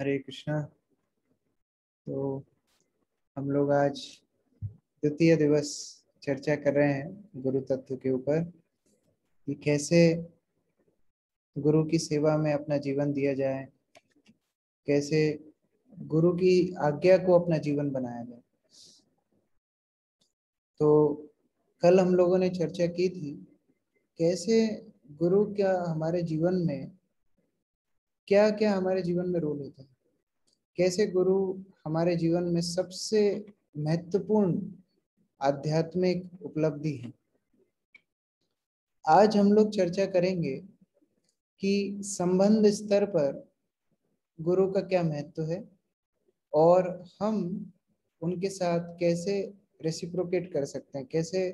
हरे कृष्णा। तो हम लोग आज द्वितीय दिवस चर्चा कर रहे हैं गुरु तत्व के ऊपर कि कैसे गुरु की सेवा में अपना जीवन दिया जाए, कैसे गुरु की आज्ञा को अपना जीवन बनाया जाए। तो कल हम लोगों ने चर्चा की थी कैसे गुरु क्या हमारे जीवन में क्या क्या हमारे जीवन में रोल होता है, कैसे गुरु हमारे जीवन में सबसे महत्वपूर्ण आध्यात्मिक उपलब्धि है। आज हम लोग चर्चा करेंगे कि संबंध स्तर पर गुरु का क्या महत्व है और हम उनके साथ कैसे रेसिप्रोकेट कर सकते हैं, कैसे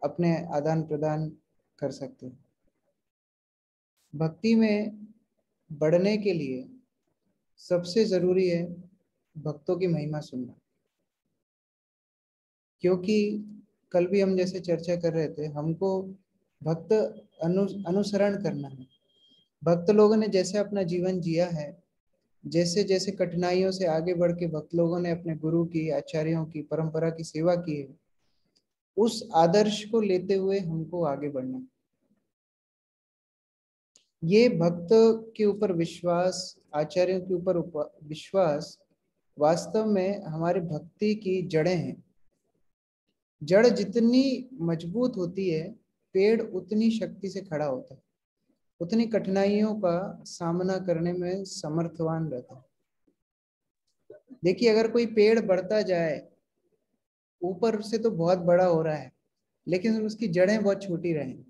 अपने आदान प्रदान कर सकते हैं। भक्ति में बढ़ने के लिए सबसे जरूरी है भक्तों की महिमा सुनना, क्योंकि कल भी हम जैसे चर्चा कर रहे थे, हमको भक्त अनुसरण करना है। भक्त लोगों ने जैसे अपना जीवन जिया है, जैसे जैसे कठिनाइयों से आगे बढ़ के भक्त लोगों ने अपने गुरु की, आचार्यों की परंपरा की सेवा की है, उस आदर्श को लेते हुए हमको आगे बढ़ना। ये भक्त के ऊपर विश्वास, आचार्यों के ऊपर विश्वास वास्तव में हमारे भक्ति की जड़ें हैं। जड़ जितनी मजबूत होती है, पेड़ उतनी शक्ति से खड़ा होता है, उतनी कठिनाइयों का सामना करने में समर्थवान रहता है। देखिए, अगर कोई पेड़ बढ़ता जाए, ऊपर से तो बहुत बड़ा हो रहा है, लेकिन उसकी जड़ें बहुत छोटी रहें,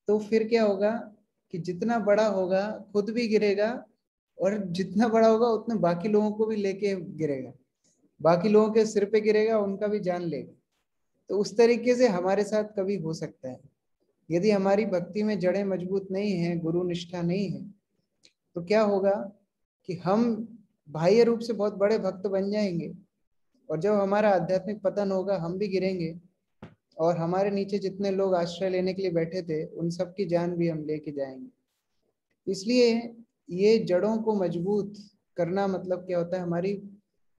तो फिर क्या होगा कि जितना बड़ा होगा खुद भी गिरेगा, और जितना बड़ा होगा उतने बाकी लोगों को भी लेके गिरेगा, बाकी लोगों के सिर पे गिरेगा, उनका भी जान लेगा। तो उस तरीके से हमारे साथ कभी हो सकता है। यदि हमारी भक्ति में जड़ें मजबूत नहीं है, गुरु निष्ठा नहीं है, तो क्या होगा कि हम बाह्य रूप से बहुत बड़े भक्त बन जाएंगे, और जब हमारा आध्यात्मिक पतन होगा हम भी गिरेंगे, और हमारे नीचे जितने लोग आश्रय लेने के लिए बैठे थे उन सब की जान भी हम लेके जाएंगे। इसलिए ये जड़ों को मजबूत करना मतलब क्या होता है, हमारी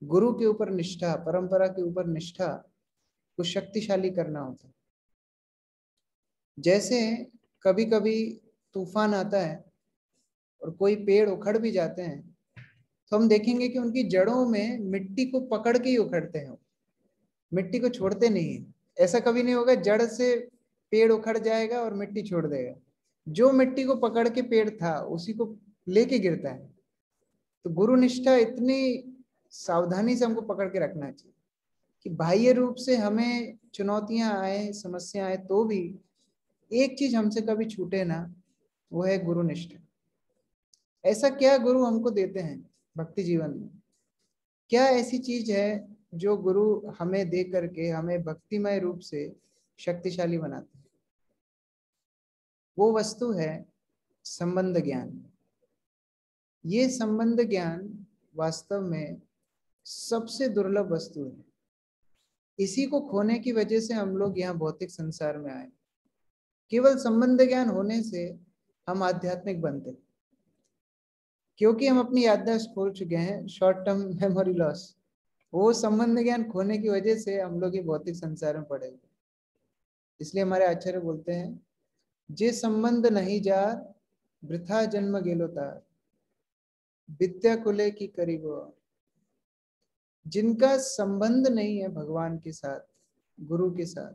गुरु के ऊपर निष्ठा, परंपरा के ऊपर निष्ठा को शक्तिशाली करना होता है। जैसे कभी कभी तूफान आता है और कोई पेड़ उखड़ भी जाते हैं, तो हम देखेंगे कि उनकी जड़ों में मिट्टी को पकड़ के ही उखड़ते हैं, मिट्टी को छोड़ते नहीं है। ऐसा कभी नहीं होगा जड़ से पेड़ उखड़ जाएगा और मिट्टी छोड़ देगा। जो मिट्टी को पकड़ के पेड़ था उसी को लेके गिरता है। तो गुरु निष्ठा इतनी सावधानी से हमको पकड़ के रखना चाहिए कि बाह्य रूप से हमें चुनौतियां आए, समस्या आए, तो भी एक चीज हमसे कभी छूटे ना, वो है गुरु निष्ठा। ऐसा क्या गुरु हमको देते हैं भक्ति जीवन में, क्या ऐसी चीज है जो गुरु हमें दे करके हमें भक्तिमय रूप से शक्तिशाली बनाते हैं? वो वस्तु है संबंध ज्ञान। ये संबंध ज्ञान वास्तव में सबसे दुर्लभ वस्तु है। इसी को खोने की वजह से हम लोग यहाँ भौतिक संसार में आए। केवल संबंध ज्ञान होने से हम आध्यात्मिक बनते, क्योंकि हम अपनी याददाश्त खो चुके हैं, शॉर्ट टर्म मेमोरी लॉस। वो संबंध ज्ञान खोने की वजह से हम लोग ये भौतिक संसार में पड़े। इसलिए हमारे आचार्य बोलते हैं, जे संबंध नहीं जार वृथा जन्म गेलो तार, विद्या कुले की करीब। जिनका संबंध नहीं है भगवान के साथ, गुरु के साथ,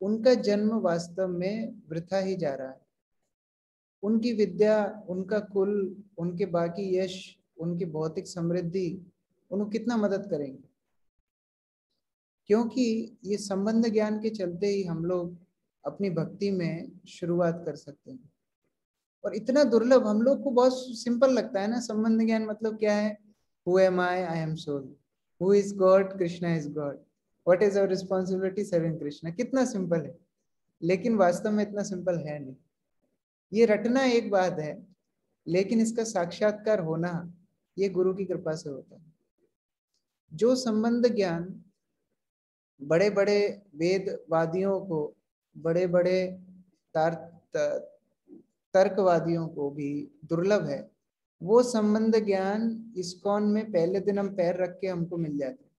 उनका जन्म वास्तव में वृथा ही जा रहा है। उनकी विद्या, उनका कुल, उनके बाकी यश, उनकी भौतिक समृद्धि उनको कितना मदद करेंगे, क्योंकि ये संबंध ज्ञान के चलते ही हम लोग अपनी भक्ति में शुरुआत कर सकते हैं। और इतना दुर्लभ, हम लोग को बहुत सिंपल लगता है ना संबंध ज्ञान मतलब क्या है, who am I am soul, who is God, Krishna is God, what is our responsibility, serving Krishna. कितना सिंपल है, लेकिन वास्तव में इतना सिंपल है नहीं। ये रटना एक बात है, लेकिन इसका साक्षात्कार होना ये गुरु की कृपा से होता है। जो संबंध ज्ञान बड़े बड़े वेदवादियों को, बड़े बड़े तर्कवादियों को भी दुर्लभ है, वो संबंध ज्ञान इस्कॉन में पहले दिन हम पैर रख के हमको मिल जाते हैं।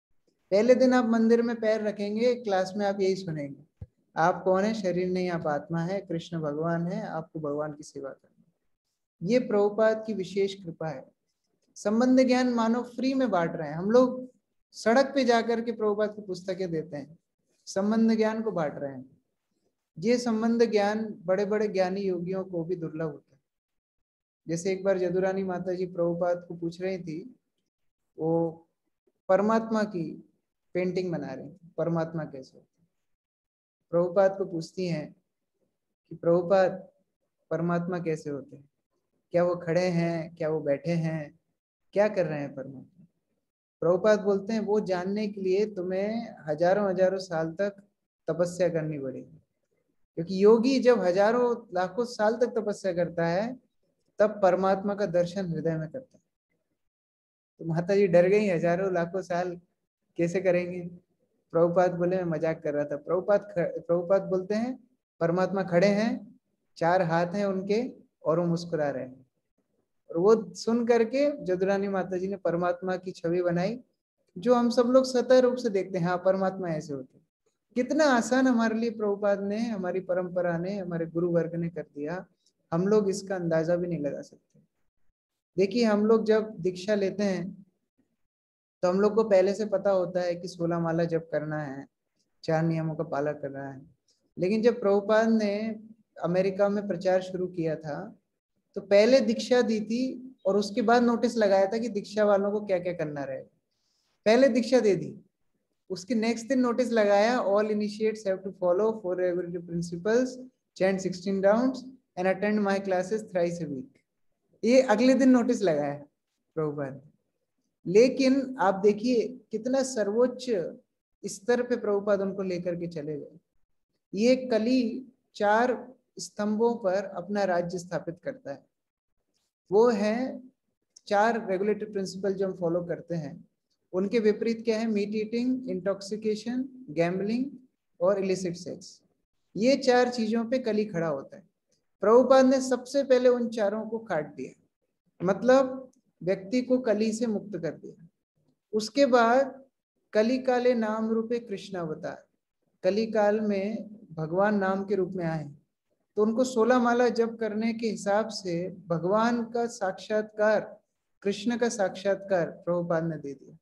पहले दिन आप मंदिर में पैर रखेंगे, क्लास में आप यही सुनेंगे, आप कौन है, शरीर नहीं आप आत्मा है, कृष्ण भगवान है, आपको भगवान की सेवा करनी है। ये प्रभुपाद की विशेष कृपा है। संबंध ज्ञान मानो फ्री में बांट रहे हैं हम लोग, सड़क पे जाकर के प्रभुपाद की पुस्तकें देते हैं, संबंध ज्ञान को बांट रहे हैं। ये संबंध ज्ञान बड़े बड़े ज्ञानी योगियों को भी दुर्लभ होता है। जैसे एक बार जदुरानी माता जी प्रभुपाद को पूछ रही थी, वो परमात्मा की पेंटिंग बना रही थी, परमात्मा कैसे होता है। प्रभुपाद को पूछती हैं कि प्रभुपाद परमात्मा कैसे होते हैं, क्या वो खड़े हैं, क्या वो बैठे हैं, क्या कर रहे हैं परमात्मा। प्रभुपाद बोलते हैं वो जानने के लिए तुम्हें हजारों हजारों साल तक तपस्या करनी पड़ेगी, क्योंकि योगी जब हजारों लाखों साल तक तपस्या करता है तब परमात्मा का दर्शन हृदय में करता है। तो माता जी डर गई, हजारों लाखों साल कैसे करेंगे। प्रभुपाद बोले मैं मजाक कर रहा था। प्रभुपाद बोलते हैं परमात्मा खड़े हैं, 4 हाथ हैं उनके और वो मुस्कुरा रहे हैं। और वो सुन करके जदुरानी माता जी ने परमात्मा की छवि बनाई, जो हम सब लोग सतह रूप से देखते हैं, हाँ परमात्मा ऐसे होते हैं। कितना आसान हमारे लिए प्रभुपाद ने, हमारी परंपरा ने, हमारे गुरु वर्ग ने कर दिया, हम लोग इसका अंदाजा भी नहीं लगा सकते। देखिए हम लोग जब दीक्षा लेते हैं तो हम लोग को पहले से पता होता है कि 16 माला जप करना है, 4 नियमों का पालन करना है। लेकिन जब प्रभुपाद ने अमेरिका में प्रचार शुरू किया था तो पहले दीक्षा दी थी और उसके बाद नोटिस लगाया था कि दीक्षा वालों को क्या क्या करना रहेगा। पहले दीक्षा दे दी, उसके नेक्स्ट दिन नोटिस लगाया, all initiates have to follow 4 regulatory principles, chant 16 rounds and attend my classes thrice a week. ये अगले दिन नोटिस लगाया प्रभुपाद। लेकिन आप देखिए कितना सर्वोच्च स्तर पे प्रभुपाद उनको लेकर के चले गए। ये कली 4 स्तंभों पर अपना राज्य स्थापित करता है। वो है 4 रेगुलेटरी प्रिंसिपल जो हम फॉलो करते हैं, उनके विपरीत क्या है, मीट ईटिंग, इंटॉक्सिकेशन, गैम्बलिंग और इलिसिट सेक्स। ये 4 चीजों पे कली खड़ा होता है। प्रभुपाद ने सबसे पहले उन चारों को काट दिया, मतलब व्यक्ति को कली से मुक्त कर दिया। उसके बाद कली काले नाम रूपे कृष्ण अवतार, कली काल में भगवान नाम के रूप में आए, तो उनको 16 माला जप करने के हिसाब से भगवान का साक्षात्कार, कृष्ण का साक्षात्कार प्रभुपाद ने दे दिया।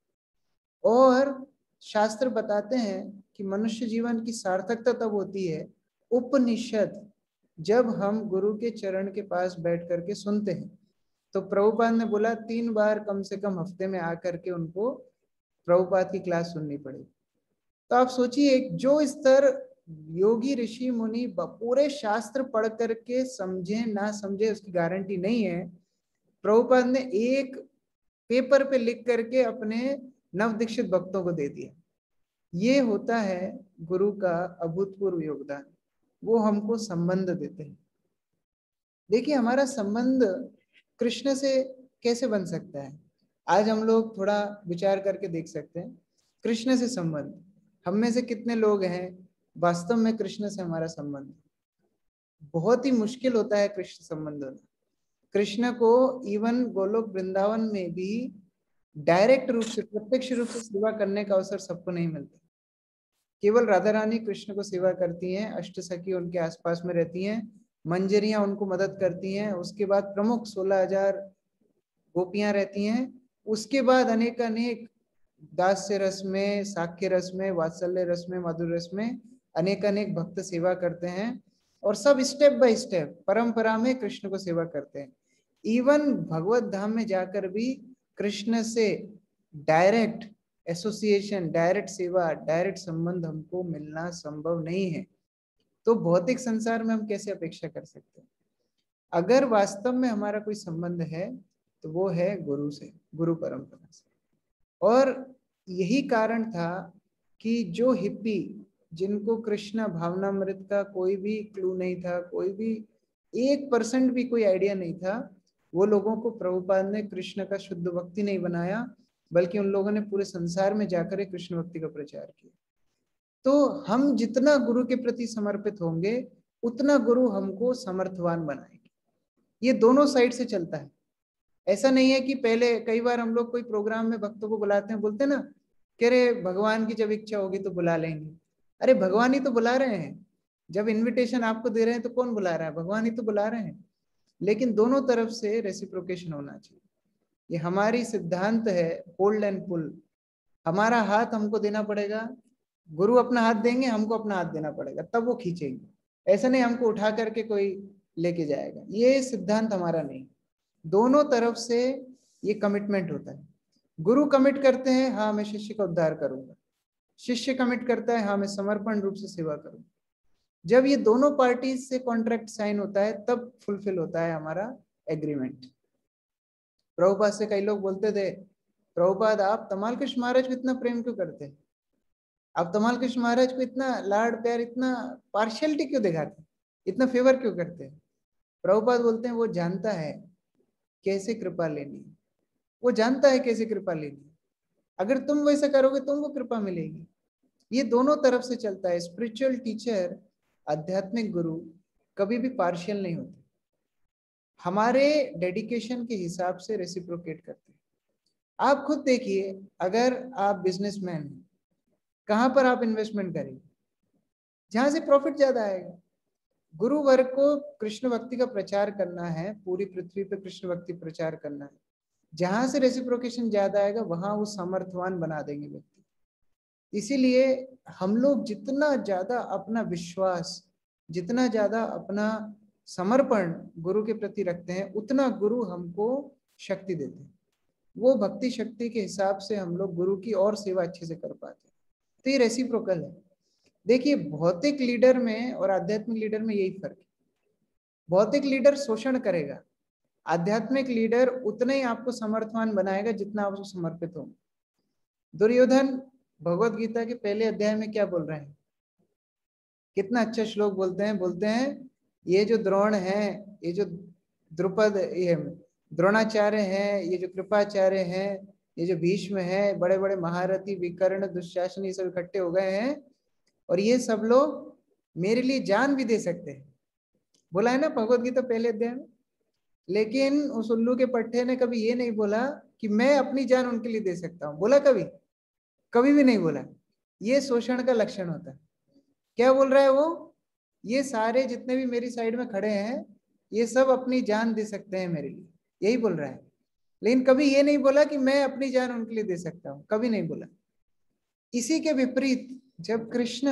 और शास्त्र बताते हैं कि मनुष्य जीवन की सार्थकता तब होती है, उपनिषद जब हम गुरु के चरण के पास बैठ करके सुनते हैं। तो प्रभुपाद ने बोला 3 बार कम से कम हफ्ते में आकर के उनको प्रभुपाद की क्लास सुननी पड़ेगी। तो आप सोचिए, जो स्तर योगी ऋषि मुनि पूरे शास्त्र पढ़ करके समझे ना समझे उसकी गारंटी नहीं है, प्रभुपाद ने एक पेपर पे लिख करके अपने नव दीक्षित भक्तों को दे दिया। ये होता है गुरु का अभूतपूर्व योगदान, वो हमको संबंध देते हैं। देखिए हमारा संबंध कृष्ण से कैसे बन सकता है, आज हम लोग थोड़ा विचार करके देख सकते हैं। कृष्ण से संबंध, हम में से कितने लोग हैं वास्तव में कृष्ण से हमारा संबंध। बहुत ही मुश्किल होता है कृष्ण संबंध होना। कृष्ण को इवन गोलोक वृंदावन में भी डायरेक्ट रूप से, प्रत्यक्ष रूप से सेवा करने का अवसर सबको नहीं मिलता। केवल राधा रानी कृष्ण को सेवा करती हैं, अष्ट सखी उनके आसपास में रहती हैं, मंजरियां उनको मदद करती हैं, उसके बाद प्रमुख 16,000 गोपियां रहती हैं, उसके बाद अनेक अनेक दास्य रस में, साक्ष्य रस में, वात्सल्य रस में, मधुर रस में अनेक अनेक भक्त सेवा करते हैं और सब स्टेप बाय स्टेप परंपरा में कृष्ण को सेवा करते हैं। इवन भगवत धाम में जाकर भी कृष्ण से डायरेक्ट एसोसिएशन, डायरेक्ट सेवा, डायरेक्ट संबंध हमको मिलना संभव नहीं है। तो भौतिक संसार में हम कैसे अपेक्षा कर सकते हैं। अगर वास्तव में हमारा कोई संबंध है तो वो है गुरु से, गुरु परंपरा से। और यही कारण था कि जो हिप्पी, जिनको कृष्ण भावनामृत का कोई भी क्लू नहीं था, कोई भी 1% भी कोई आइडिया नहीं था, वो लोगों को प्रभुपाद ने कृष्ण का शुद्ध भक्ति नहीं बनाया, बल्कि उन लोगों ने पूरे संसार में जाकर कृष्ण भक्ति का प्रचार किया। तो हम जितना गुरु के प्रति समर्पित होंगे उतना गुरु हमको समर्थवान बनाएंगे। ये दोनों साइड से चलता है। ऐसा नहीं है कि पहले कई बार हम लोग कोई प्रोग्राम में भक्तों को बुलाते हैं, बोलते हैं ना कि अरे भगवान की जब इच्छा होगी तो बुला लेंगे। अरे भगवान ही तो बुला रहे हैं, जब इनविटेशन आपको दे रहे हैं तो कौन बुला रहा है? भगवान ही तो बुला रहे हैं। लेकिन दोनों तरफ से रेसिप्रोकेशन होना चाहिए। ये हमारी सिद्धांत है, होल्ड एंड पुल। हमारा हाथ हमको देना पड़ेगा, गुरु अपना हाथ देंगे, हमको अपना हाथ देना पड़ेगा, तब वो खींचेंगे। ऐसा नहीं हमको उठा करके कोई लेके जाएगा, ये सिद्धांत हमारा नहीं। दोनों तरफ से ये कमिटमेंट होता है। गुरु कमिट करते हैं, हाँ मैं शिष्य का उद्धार करूंगा, शिष्य कमिट करता है, हाँ मैं समर्पण रूप से सेवा करूंगा। जब ये दोनों पार्टीज से कॉन्ट्रैक्ट साइन होता है तब फुलफिल होता है हमारा एग्रीमेंट। प्रभुपाद से कई लोग बोलते थे, प्रभुपाद आप तमाल कृष्ण महाराज को इतना प्रेम क्यों करते हैं? आप तमाल कृष्ण महाराज को इतना लाड प्यार, इतना पार्शियलिटी क्यों दिखाते हैं, इतना फेवर क्यों करते हैं? प्रभुपाद बोलते हैं वो जानता है कैसे कृपा लेनी, वो जानता है कैसे कृपा लेनी। अगर तुम वैसा करोगे तुमको कृपा मिलेगी। ये दोनों तरफ से चलता है। स्पिरिचुअल टीचर, आध्यात्मिक गुरु कभी भी पार्शियल नहीं होते, हमारे डेडिकेशन के हिसाब से रेसिप्रोकेट करते हैं। आप खुद देखिए, अगर आप बिजनेसमैन हैं, कहां पर आप इन्वेस्टमेंट करेंगे? जहां से प्रॉफिट ज्यादा आएगा। गुरु वर्ग को कृष्ण भक्ति का प्रचार करना है, पूरी पृथ्वी पे कृष्ण भक्ति प्रचार करना है। जहां से रेसिप्रोकेशन ज्यादा आएगा वहां वो सामर्थ्यवान बना देंगे व्यक्ति। इसीलिए हम लोग जितना ज्यादा अपना विश्वास, जितना ज्यादा अपना समर्पण गुरु के प्रति रखते हैं, उतना गुरु हमको शक्ति देते हैं। वो भक्ति शक्ति के हिसाब से हम लोग गुरु की और सेवा अच्छे से कर पाते हैं। तो ये रेसिप्रोकल है। देखिए, भौतिक लीडर में और आध्यात्मिक लीडर में यही फर्क है। भौतिक लीडर शोषण करेगा, आध्यात्मिक लीडर उतना ही आपको समर्थवान बनाएगा जितना आप उसको समर्पित हो। दुर्योधन भगवत गीता के पहले अध्याय में क्या बोल रहे हैं? कितना अच्छा श्लोक बोलते हैं ये जो द्रोण है, ये जो द्रुपद, ये द्रोणाचार्य हैं, ये जो कृपाचार्य हैं, ये जो भीष्म है, बड़े बड़े महारथी विकर्ण दुशासन ये सब इकट्ठे हो गए हैं और ये सब लोग मेरे लिए जान भी दे सकते हैं। बोला है ना भगवत गीता पहले अध्याय में। लेकिन उस उल्लू के पट्टे ने कभी ये नहीं बोला कि मैं अपनी जान उनके लिए दे सकता हूं। बोला कभी? कभी भी नहीं बोला। ये शोषण का लक्षण होता है। क्या बोल रहा है वो? ये सारे जितने भी मेरी साइड में खड़े हैं, ये सब अपनी जान दे सकते हैं मेरे लिए, यही बोल रहा है। लेकिन कभी ये नहीं बोला कि मैं अपनी जान उनके लिए दे सकता हूं, कभी नहीं बोला। इसी के विपरीत जब कृष्ण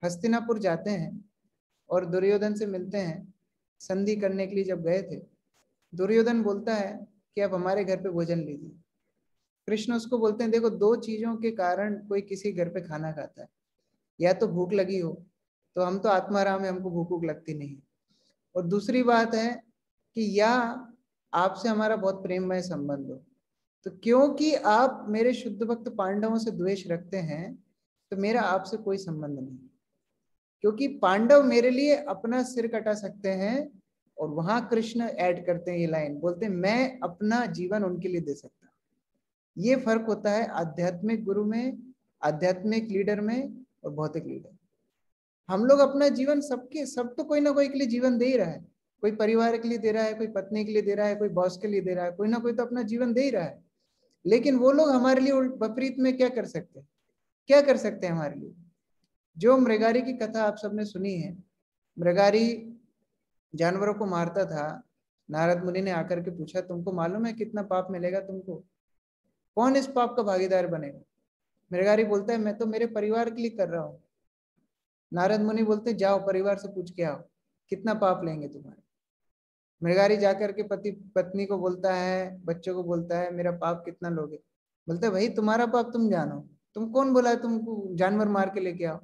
हस्तिनापुर जाते हैं और दुर्योधन से मिलते हैं, संधि करने के लिए जब गए थे, दुर्योधन बोलता है कि आप हमारे घर पे भोजन लीजिए। कृष्ण उसको बोलते हैं, देखो दो चीजों के कारण कोई किसी घर पे खाना खाता है, या तो भूख लगी हो, तो हम तो आत्माराम है, हमको भूख लगती नहीं, और दूसरी बात है कि या आपसे हमारा बहुत प्रेममय संबंध हो। तो क्योंकि आप मेरे शुद्ध भक्त पांडवों से द्वेष रखते हैं, तो मेरा आपसे कोई संबंध नहीं, क्योंकि पांडव मेरे लिए अपना सिर कटा सकते हैं। और वहां कृष्ण ऐड करते हैं ये लाइन, बोलते हैं मैं अपना जीवन उनके लिए दे सकता हूं। ये फर्क होता है आध्यात्मिक गुरु में, आध्यात्मिक लीडर में और भौतिक लीडर। हम लोग अपना जीवन सबके सब तो कोई ना कोई के लिए जीवन दे ही रहा है। कोई परिवार के लिए दे रहा है, कोई पत्नी के लिए दे रहा है, कोई बॉस के लिए दे रहा है, कोई ना कोई तो अपना जीवन दे ही रहा है। लेकिन वो लोग हमारे लिए विपरीत में क्या कर सकते हैं? क्या कर सकते हैं हमारे लिए? जो मृगारी की कथा आप सबने सुनी है, मृगारी जानवरों को मारता था। नारद मुनि ने आकर के पूछा, तुमको मालूम है कितना पाप मिलेगा तुमको? कौन इस पाप का भागीदार बनेगा? मृगारी बोलता है मैं तो मेरे परिवार के लिए कर रहा हूँ। नारद मुनि बोलते जाओ परिवार से पूछ के आओ कितना पाप लेंगे तुम्हारे। मृगारी जाकर के पति पत्नी को बोलता है, बच्चों को बोलता है, मेरा पाप कितना लोगे? बोलते भाई तुम्हारा पाप तुम जानो, तुम कौन बोला है तुमको जानवर मार के लेके आओ?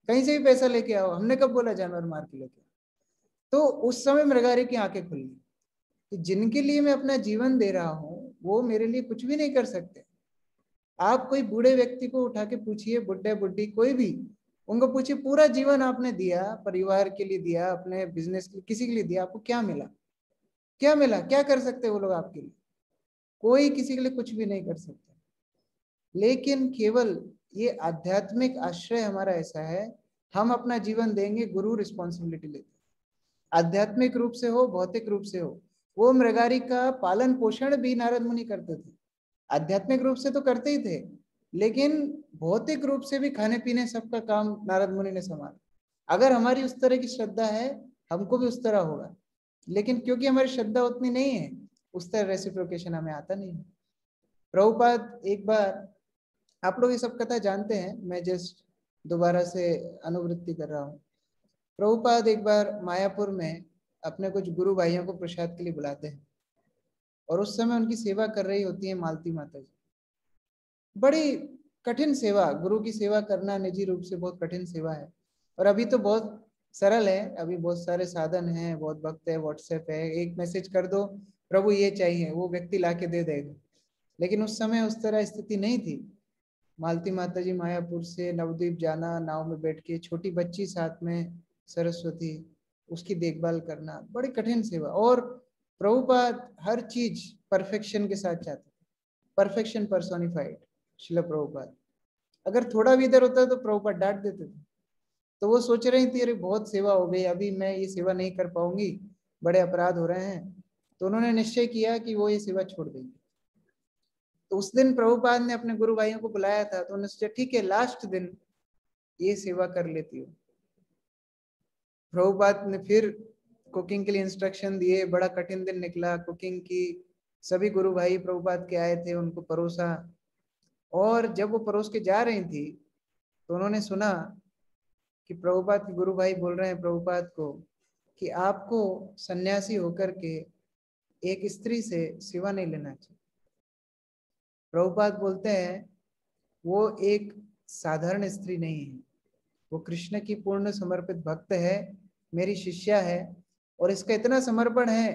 कहीं से भी पैसा लेके आओ, हमने कब बोला जानवर मार के लेके आओ? तो उस समय मृगारी की आंखें खुली कि जिनके लिए मैं अपना जीवन दे रहा हूँ वो मेरे लिए कुछ भी नहीं कर सकते। आप कोई बूढ़े व्यक्ति को उठा के पूछिए, बुढ़े बुढ़ी कोई भी, उनको पूछिए पूरा जीवन आपने दिया, परिवार के लिए दिया, अपने बिजनेस के लिए, किसी के लिए दिया, आपको क्या मिला? क्या मिला? क्या कर सकते वो लोग आपके लिए? कोई किसी के लिए कुछ भी नहीं कर सकता। लेकिन केवल ये आध्यात्मिक आश्रय हमारा ऐसा है, हम अपना जीवन देंगे, गुरु रिस्पॉन्सिबिलिटी लेते हैं। आध्यात्मिक रूप से हो, भौतिक रूप से हो, वो मृगारी का पालन पोषण भी नारद मुनि करते थे। आध्यात्मिक रूप से तो करते ही थे, लेकिन भौतिक रूप से भी खाने पीने सबका काम नारद मुनि ने संभाला। अगर हमारी उस तरह की श्रद्धा है, हमको भी उस तरह होगा, लेकिन क्योंकि हमारी श्रद्धा उतनी नहीं है, उस तरह रेसिप्रोकेशन हमें आता नहीं है। प्रभुपाद एक बार, आप लोग ये सब कथा जानते हैं, मैं जस्ट दोबारा से अनुवृत्ति कर रहा हूँ। प्रभुपाद एक बार मायापुर में अपने कुछ गुरु भाइयों को प्रसाद के लिए बुलाते हैं, और उस समय उनकी सेवा कर रही होती है मालती माता जी। बड़ी कठिन सेवा, गुरु की सेवा करना निजी रूप से बहुत कठिन सेवा है। और अभी तो बहुत सरल है, अभी बहुत सारे साधन हैं, बहुत भक्त है, व्हाट्सएप है, एक मैसेज कर दो प्रभु ये चाहिए, वो व्यक्ति ला के दे देगा। लेकिन उस समय उस तरह स्थिति नहीं थी। मालती माता जी मायापुर से नवद्वीप जाना, नाव में बैठ के, छोटी बच्ची साथ में सरस्वती, उसकी देखभाल करना, बड़ी कठिन सेवा। और प्रभुपाद हर चीज परफेक्शन के साथ चाहते, परफेक्शन पर्सोनिफाइड शिला प्रभुपाद। अगर थोड़ा भी इधर होता है तो प्रभुपाद डांट देते थे। तो वो सोच रही थी अरे बहुत सेवा हो गई, अभी मैं ये सेवा नहीं कर पाऊंगी, बड़े अपराध हो रहे हैं। तो उन्होंने निश्चय किया कि वो ये सेवा छोड़ देंगे। तो उस दिन प्रभुपाद ने अपने गुरु भाइयों को बुलाया था, तो उन्होंने सोचा ठीक है लास्ट दिन ये सेवा कर लेती हूँ। प्रभुपाद ने फिर कुकिंग के लिए इंस्ट्रक्शन दिए, बड़ा कठिन दिन निकला कुकिंग की। सभी गुरु भाई प्रभुपाद के आए थे, उनको परोसा। और जब वो परोस के जा रही थी तो उन्होंने सुना कि प्रभुपाद के गुरु भाई बोल रहे हैं प्रभुपाद को कि आपको सन्यासी होकर के एक स्त्री से सेवा नहीं लेना चाहिए। प्रभुपाद बोलते हैं वो एक साधारण स्त्री नहीं है, वो कृष्ण की पूर्ण समर्पित भक्त है, मेरी शिष्या है। और इसका इतना समर्पण है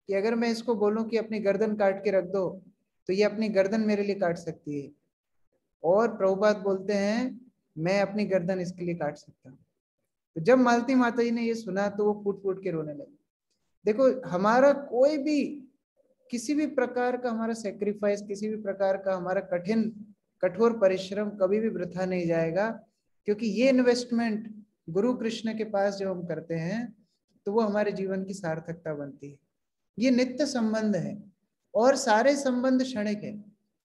कि अगर मैं इसको बोलूं कि अपनी गर्दन काट के रख दो तो ये अपनी गर्दन मेरे लिए काट सकती है। और प्रभुपाद बोलते हैं मैं अपनी गर्दन इसके लिए काट सकता हूँ। तो जब मालती माता जी ने ये सुना तो वो फूट फूट के रोने लगे। देखो हमारा कोई भी, किसी भी प्रकार का हमारा सेक्रीफाइस, किसी भी प्रकार का हमारा कठोर परिश्रम कभी भी वृथा नहीं जाएगा, क्योंकि ये इन्वेस्टमेंट गुरु कृष्ण के पास जब हम करते हैं तो वो हमारे जीवन की सार्थकता बनती है। ये नित्य संबंध है, और सारे संबंध क्षणिक है,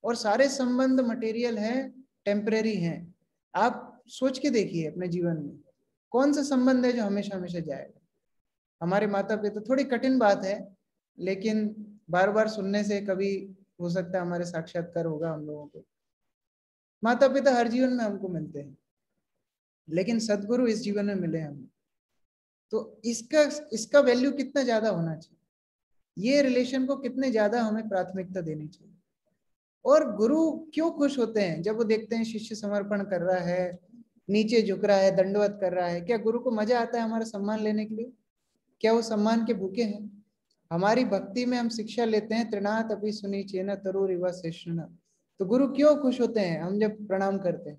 और सारे संबंध मटेरियल हैं, टेम्परेरी हैं। आप सोच के देखिए अपने जीवन में कौन सा संबंध है जो हमेशा हमेशा जाएगा। हमारे माता पिता, थोड़ी कठिन बात है, लेकिन बार बार सुनने से कभी हो सकता है हमारे साक्षात्कार होगा हम लोगों को। माता पिता हर जीवन में हमको मिलते हैं, लेकिन सदगुरु इस जीवन में मिले हमें, तो इसका वैल्यू कितना ज्यादा होना चाहिए, ये रिलेशन को कितने ज्यादा हमें प्राथमिकता देनी चाहिए। और गुरु क्यों खुश होते हैं जब वो देखते हैं शिष्य समर्पण कर रहा है, नीचे झुक रहा है, दंडवत कर रहा है? क्या गुरु को मजा आता है हमारा सम्मान लेने के लिए? क्या वो सम्मान के भूखे हैं? हमारी भक्ति में हम शिक्षा लेते हैं त्रिनाथ अपि सुनीचेन तरुरिव शेषण। तो गुरु क्यों खुश होते हैं हम जब प्रणाम करते हैं?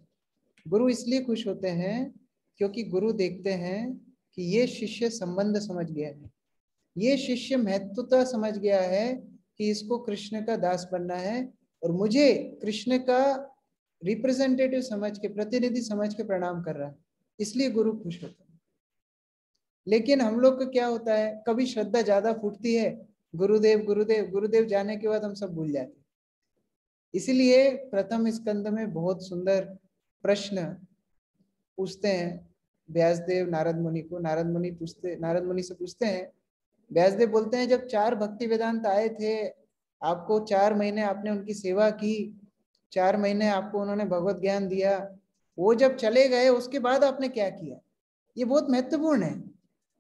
गुरु इसलिए खुश होते हैं क्योंकि गुरु देखते हैं कि ये शिष्य संबंध समझ गया है, ये शिष्य महत्वता समझ गया है कि इसको कृष्ण का दास बनना है, और मुझे कृष्ण का रिप्रेजेंटेटिव समझ के, प्रतिनिधि समझ के प्रणाम कर रहा है, इसलिए गुरु खुश होता है। लेकिन हम लोग को क्या होता है, कभी श्रद्धा ज्यादा फूटती है, गुरुदेव गुरुदेव गुरुदेव जाने के बाद हम सब भूल जाते हैं। इसीलिए प्रथम स्कंद में बहुत सुंदर प्रश्न पूछते हैं व्यासदेव नारद मुनि को। नारद मुनि से पूछते हैं, व्यासदेव बोलते हैं जब 4 भक्ति वेदांत आए थे, आपको 4 महीने आपने उनकी सेवा की, 4 महीने आपको उन्होंने भगवत ज्ञान दिया, वो जब चले गए उसके बाद आपने क्या किया? ये बहुत महत्वपूर्ण है।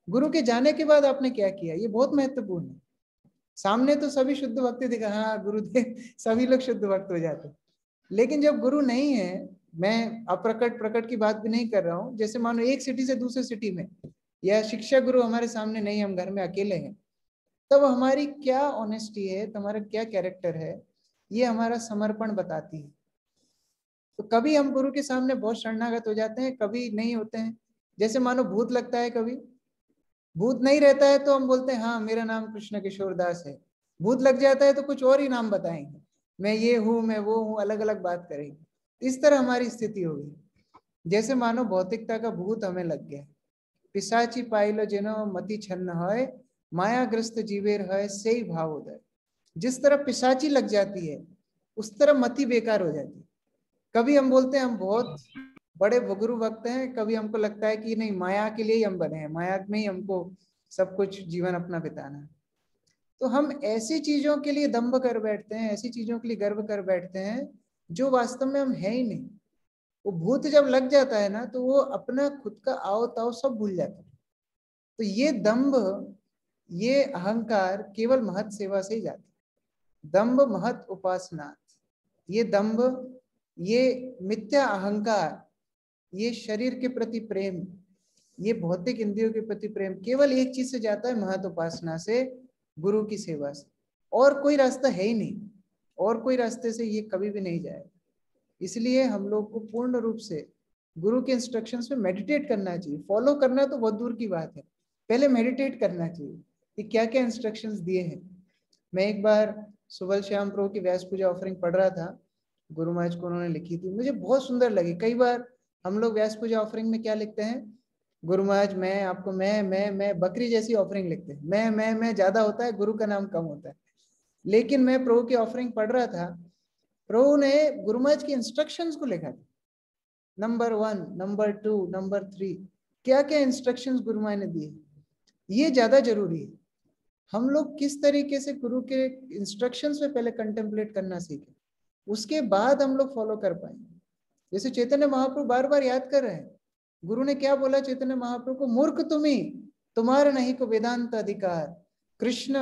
गुरु के जाने के बाद आपने क्या किया, ये बहुत महत्वपूर्ण है। सामने तो सभी शुद्ध भक्ति दिखा, हाँ गुरुदेव, सभी लोग शुद्ध भक्त हो जाते, लेकिन जब गुरु नहीं है, मैं अप्रकट प्रकट की बात भी नहीं कर रहा हूँ, जैसे मानो एक सिटी से दूसरे सिटी में, या शिक्षा गुरु हमारे सामने नहीं, हम घर में अकेले हैं, तब हमारी क्या ऑनेस्टी है, तो हमारा क्या कैरेक्टर है, ये हमारा समर्पण बताती है। तो कभी हम गुरु के सामने बहुत शरणागत हो जाते हैं, कभी नहीं होते हैं। जैसे मानो भूत लगता है, कभी भूत नहीं रहता है तो हम बोलते हैं हाँ मेरा नाम कृष्ण किशोर दास है। भूत लग जाता है तो कुछ और ही नाम बताएंगे, मैं ये हूँ, मैं वो हूँ, अलग अलग बात करेंगे। इस तरह हमारी स्थिति होगी, जैसे मानो भौतिकता का भूत हमें लग गया। पिशाची पाइलो जिनो मति छन्न होय, मायाग्रस्त जीवेर है से ही भाव उदय। जिस तरह पिशाची लग जाती है उस तरह मति बेकार हो जाती है। कभी हम बोलते हैं हम बहुत बड़े गुरु भक्त हैं, कभी हमको लगता है कि नहीं माया के लिए ही हम बने हैं, माया में ही हमको सब कुछ जीवन अपना बिताना है। तो हम ऐसी चीजों के लिए दंभ कर बैठते हैं, ऐसी चीजों के लिए गर्व कर बैठते हैं जो वास्तव में हम है ही नहीं। वो भूत जब लग जाता है ना तो वो अपना खुद का आओ ताओ सब भूल जाता है। तो ये दंभ, ये अहंकार केवल महत सेवा से ही जाता है। दंभ महत उपासना, ये दंभ, ये मिथ्या अहंकार, ये शरीर के प्रति प्रेम, ये भौतिक इंद्रियों के प्रति प्रेम केवल एक चीज से जाता है, महत उपासना से, गुरु की सेवा से। और कोई रास्ता है ही नहीं, और कोई रास्ते से ये कभी भी नहीं जाएगा। इसलिए हम लोग को पूर्ण रूप से गुरु के इंस्ट्रक्शंस पे मेडिटेट करना चाहिए। फॉलो करना तो बहुत दूर की बात है, पहले मेडिटेट करना चाहिए कि क्या क्या इंस्ट्रक्शंस दिए हैं। मैं एक बार सुबल श्याम प्रभु की व्यास पूजा ऑफरिंग पढ़ रहा था, गुरु महाराज को उन्होंने लिखी थी, मुझे बहुत सुंदर लगी। कई बार हम लोग व्यास पूजा ऑफरिंग में क्या लिखते हैं, गुरु महाराज मैं आपको मैं बकरी जैसी ऑफरिंग लिखते हैं, मैं ज्यादा होता है, गुरु का नाम कम होता है। लेकिन मैं प्रभु की ऑफरिंग पढ़ रहा था, प्रभु ने गुरु महाराज की इंस्ट्रक्शंस को लिखा था, नंबर 1, नंबर 2, नंबर 3, क्या क्या इंस्ट्रक्शंस गुरु महाराज ने दिए। ये ज्यादा जरूरी है। हम लोग किस तरीके से गुरु के इंस्ट्रक्शंस पे पहले कंटेम्पलेट करना सीखें, उसके बाद हम लोग फॉलो कर पाएंगे। जैसे चैतन्य महाप्रभु बार बार याद कर रहे हैं, गुरु ने क्या बोला चैतन्य महाप्रभु को, मूर्ख तुम्ही तुम्हारा नहीं को वेदांत अधिकार, कृष्ण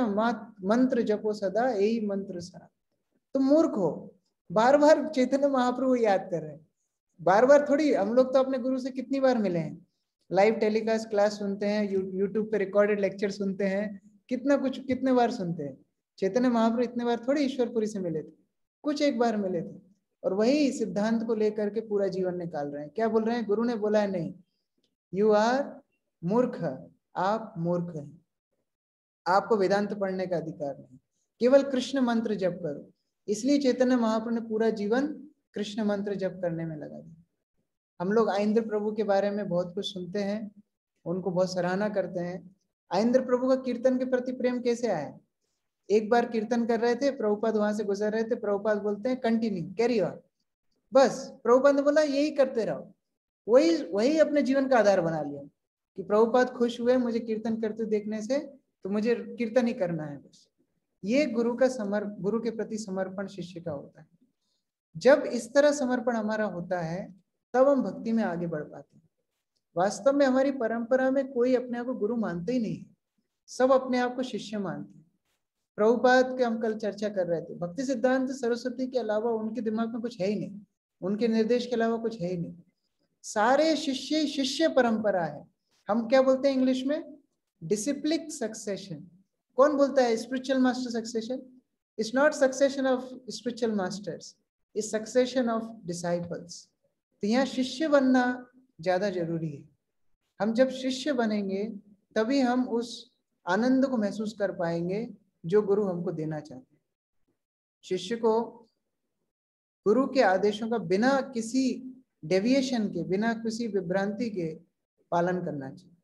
मंत्र जपो सदा यही मंत्र सा। तुम मूर्ख हो, बार बार चैतन्य महाप्रभु याद कर रहे हैं। बार बार थोड़ी, हम लोग तो अपने गुरु से कितनी बार मिले हैं, लाइव टेलीकास्ट क्लास सुनते हैं, यूट्यूब पे रिकॉर्डेड लेक्चर सुनते हैं, कितना कुछ कितने बार सुनते हैं। चैतन्य महाप्रभु इतने बार थोड़ी ईश्वरपुरी से मिले थे, कुछ एक बार मिले थे, और वही सिद्धांत को लेकर के पूरा जीवन निकाल रहे हैं। क्या बोल रहे हैं, गुरु ने बोला है नहीं, यू आर मूर्ख, आप मूर्ख हैं, आपको वेदांत पढ़ने का अधिकार नहीं, केवल कृष्ण मंत्र जप करो। इसलिए चैतन्य महाप्रभु ने पूरा जीवन कृष्ण मंत्र जप करने में लगा दिया। हम लोग आइंद्र प्रभु के बारे में बहुत कुछ सुनते हैं, उनको बहुत सराहना करते हैं। आइंद्र प्रभु का कीर्तन के प्रति प्रेम कैसे आया, एक बार कीर्तन कर रहे थे, प्रभुपाद वहां से गुजर रहे थे, प्रभुपाद बोलते हैं कंटिन्यू कैरी ऑन, बस प्रभुपाद ने बोला यही करते रहो। वही वही अपने जीवन का आधार बना लिया कि प्रभुपाद खुश हुए मुझे कीर्तन करते देखने से, तो मुझे कीर्तन ही करना है बस। ये गुरु का गुरु के प्रति समर्पण शिष्य का होता है। जब इस तरह समर्पण हमारा होता है तब हम भक्ति में आगे बढ़ पाते हैं। वास्तव में हमारी परंपरा में कोई अपने आप को गुरु मानते ही नहीं, सब अपने आप को शिष्य मानते हैं। प्रभुपाद के हम कल चर्चा कर रहे थे, भक्ति सिद्धांत सरस्वती के अलावा उनके दिमाग में कुछ है ही नहीं, उनके निर्देश के अलावा कुछ है ही नहीं। सारे शिष्य शिष्य परंपरा है। हम क्या बोलते हैं इंग्लिश में, डिसिप्लिक सक्सेशन। कौन बोलता है spiritual master succession? It's not succession of spiritual masters, it's succession of disciples. तो यहाँ शिष्य बनना ज्यादा जरूरी है। हम जब शिष्य बनेंगे तभी हम उस आनंद को महसूस कर पाएंगे जो गुरु हमको देना चाहते हैं। शिष्य को गुरु के आदेशों का बिना किसी डेविएशन के, बिना किसी विभ्रांति के पालन करना चाहिए,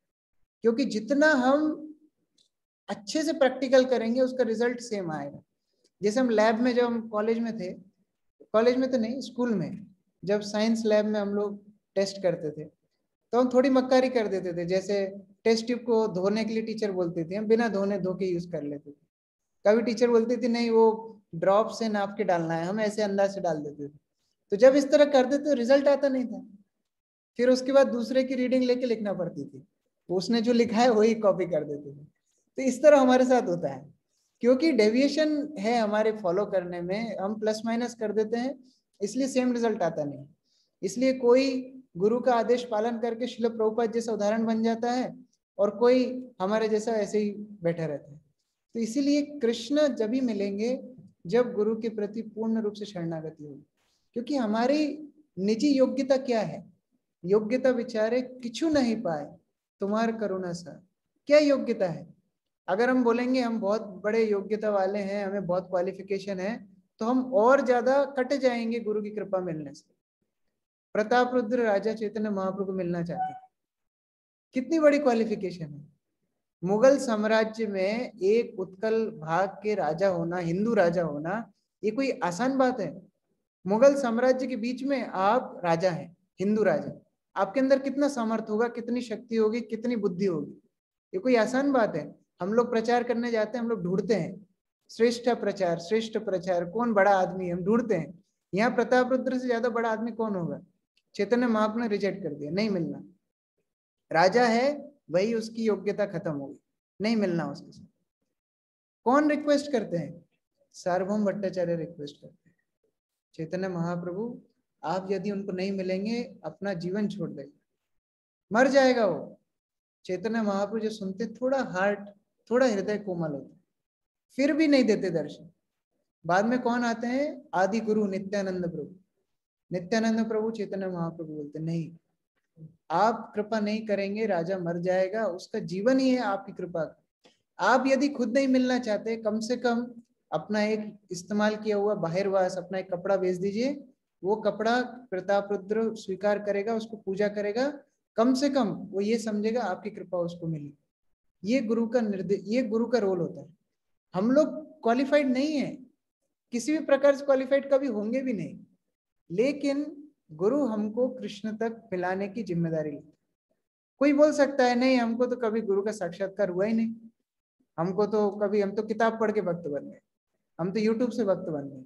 क्योंकि जितना हम अच्छे से प्रैक्टिकल करेंगे उसका रिजल्ट सेम आएगा। जैसे हम लैब में, जब हम कॉलेज में थे, कॉलेज में तो नहीं स्कूल में, जब साइंस लैब में हम लोग टेस्ट करते थे तो हम थोड़ी मक्कारी कर देते थे। जैसे टेस्ट ट्यूब को धोने के लिए टीचर बोलती थी, हम बिना धो के यूज कर लेते थे। कभी टीचर बोलती थी नहीं वो ड्रॉप से नाप के डालना है, हम ऐसे अंदाज से डाल देते थे। तो जब इस तरह करते थे रिजल्ट आता नहीं था, फिर उसके बाद दूसरे की रीडिंग लेके लिखना पड़ती थी, उसने जो लिखा है वही कॉपी कर देते थे। तो इस तरह हमारे साथ होता है, क्योंकि डेविएशन है हमारे फॉलो करने में, हम प्लस माइनस कर देते हैं, इसलिए सेम रिजल्ट आता नहीं। इसलिए कोई गुरु का आदेश पालन करके शिल प्रभुपाद जैसा उदाहरण बन जाता है, और कोई हमारे जैसा ऐसे ही बैठा रहता है। तो इसीलिए कृष्ण जब भी मिलेंगे जब गुरु के प्रति पूर्ण रूप से शरणागति होगी। क्योंकि हमारी निजी योग्यता क्या है, योग्यता विचारे किछु नहीं पाए तुम्हार करुणा सा। क्या योग्यता है? अगर हम बोलेंगे हम बहुत बड़े योग्यता वाले हैं, हमें बहुत क्वालिफिकेशन है, तो हम और ज्यादा कट जाएंगे गुरु की कृपा मिलने से। प्रताप रुद्र राजा चैतन्य महाप्रभु को मिलना चाहते थे, कितनी बड़ी क्वालिफिकेशन है, मुगल साम्राज्य में एक उत्कल भाग के राजा होना, हिंदू राजा होना, ये कोई आसान बात है? मुगल साम्राज्य के बीच में आप राजा हैं, हिंदू राजा। आपके अंदर कितना सामर्थ्य होगा, कितनी शक्ति होगी, कितनी बुद्धि होगी? ये कोई आसान बात है? हम लोग प्रचार करने जाते हैं, हम लोग ढूंढते हैं श्रेष्ठ प्रचार, कौन बड़ा आदमी है, हम ढूंढते हैं। यहाँ प्रताप रुद्र से ज्यादा बड़ा आदमी कौन होगा? चैतन्य महाप्रभु ने रिजेक्ट कर दिया, नहीं मिलना। राजा है वही, उसकी योग्यता खत्म होगी, नहीं मिलना उसके साथ। कौन रिक्वेस्ट करते हैं? सार्वभौम भट्टाचार्य रिक्वेस्ट करते हैं, चैतन्य महाप्रभु आप यदि उनको नहीं मिलेंगे अपना जीवन छोड़ देगा, मर जाएगा वो। चैतन्य महाप्रभु जो सुनते, थोड़ा हृदय कोमल होता, फिर भी नहीं देते दर्शन। बाद में कौन आते हैं? आदि गुरु नित्यानंद प्रभु। नित्यानंद प्रभु चैतन्य महाप्रभु बोलते नहीं, आप कृपा नहीं करेंगे राजा मर जाएगा, उसका जीवन ही है आपकी कृपा। आप यदि खुद नहीं मिलना चाहते, कम से कम अपना एक इस्तेमाल किया हुआ बाहिरवास, अपना एक कपड़ा भेज दीजिए, वो कपड़ा प्रताप रुद्र स्वीकार करेगा, उसको पूजा करेगा, कम से कम वो ये समझेगा आपकी कृपा उसको मिली। ये गुरु का निर्देश, ये गुरु का रोल होता है। हम लोग क्वालिफाइड नहीं है, किसी भी प्रकार से क्वालिफाइड कभी होंगे भी नहीं, लेकिन गुरु हमको कृष्ण तक मिलाने की जिम्मेदारी लेता है। कोई बोल सकता है नहीं, हमको तो कभी गुरु का साक्षात्कार हुआ ही नहीं, हमको तो कभी, हम तो किताब पढ़ के भक्त बन गए, हम तो यूट्यूब से भक्त बन गए।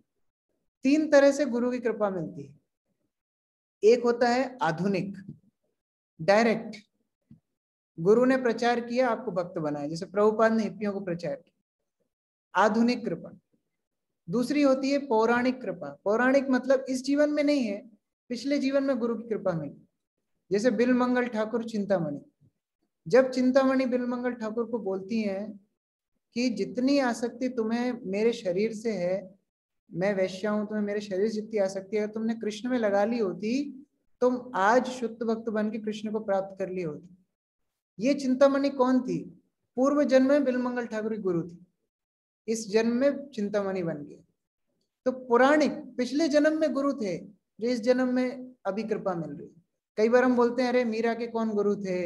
3 तरह से गुरु की कृपा मिलती है। एक होता है आधुनिक, डायरेक्ट, गुरु ने प्रचार किया, आपको भक्त बनाया, जैसे प्रभुपाद ने हिप्पियों को प्रचार किया, आधुनिक कृपा। दूसरी होती है पौराणिक कृपा। पौराणिक मतलब इस जीवन में नहीं है, पिछले जीवन में गुरु की कृपा मिली। जैसे बिलमंगल ठाकुर चिंतामणि, जब चिंतामणि बिलमंगल ठाकुर को बोलती हैं कि जितनी आसक्ति तुम्हें मेरे शरीर से है, मैं वैश्या हूं, तुम्हें मेरे शरीर जितनी आसक्ति है, तुमने कृष्ण में लगा ली होती, तुम आज शुद्ध भक्त बन के कृष्ण को प्राप्त कर ली होती। ये चिंतामणि कौन थी? पूर्व जन्म में बिलमंगल ठाकुर की गुरु थी, इस जन्म में चिंतामणि बन गए। तो पौराणिक पिछले जन्म में गुरु थे, जो इस जन्म में अभी कृपा मिल रही। कई बार हम बोलते हैं अरे मीरा के कौन गुरु थे,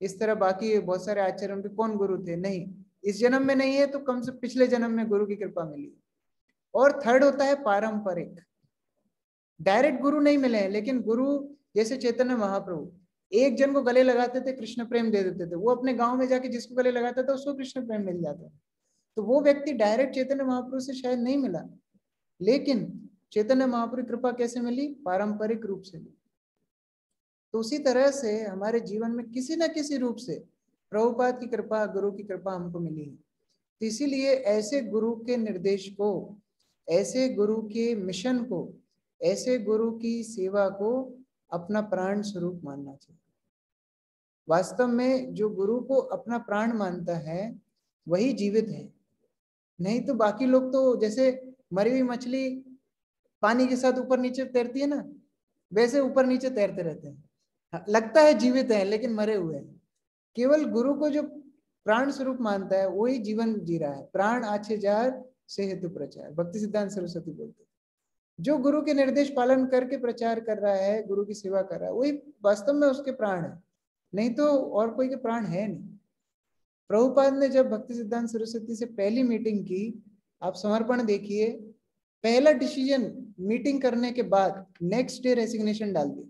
इस तरह बाकी बहुत सारे आचार्य उनके कौन गुरु थे, नहीं, इस जन्म में नहीं है तो कम से पिछले जन्म में गुरु की कृपा मिली। और थर्ड होता है पारंपरिक, डायरेक्ट गुरु नहीं मिले हैं, लेकिन गुरु जैसे चैतन्य महाप्रभु एक जन को गले लगाते थे, कृष्ण प्रेम दे देते थे, वो अपने गांव में जाके जिसको गले लगाता था उसको कृष्ण प्रेम मिल जाता। तो वो व्यक्ति डायरेक्ट चैतन्य महाप्रभु से शायद नहीं मिला, लेकिन चैतन्य महाप्रभु की कृपा कैसे मिली? पारंपरिक रूप से मिली। तो उसी तरह से हमारे जीवन में किसी न किसी रूप से प्रभुपाद की कृपा, गुरु की कृपा हमको मिली है। तो इसीलिए ऐसे गुरु के निर्देश को, ऐसे गुरु के मिशन को, ऐसे गुरु की सेवा को अपना प्राण स्वरूप मानना चाहिए। वास्तव में जो गुरु को अपना प्राण मानता है वही जीवित है, नहीं तो बाकी लोग तो जैसे मरी हुई मछली पानी के साथ ऊपर नीचे तैरती है ना, वैसे ऊपर नीचे तैरते रहते हैं, लगता है जीवित है लेकिन मरे हुए हैं। केवल गुरु को जो प्राण स्वरूप मानता है वही जीवन जी रहा है। प्राण आछे जार से हेतु प्रचार, भक्ति सिद्धांत सरस्वती बोलते हैं। जो गुरु के निर्देश पालन करके प्रचार कर रहा है, गुरु की सेवा कर रहा है, वही वास्तव में उसके प्राण है, नहीं तो और कोई के प्राण है नहीं। प्रभुपाद ने जब भक्ति सिद्धांत सरस्वती से पहली मीटिंग की, आप समर्पण देखिए, पहला डिसीजन मीटिंग करने के बाद नेक्स्ट डे रेजिग्नेशन डाल दिया,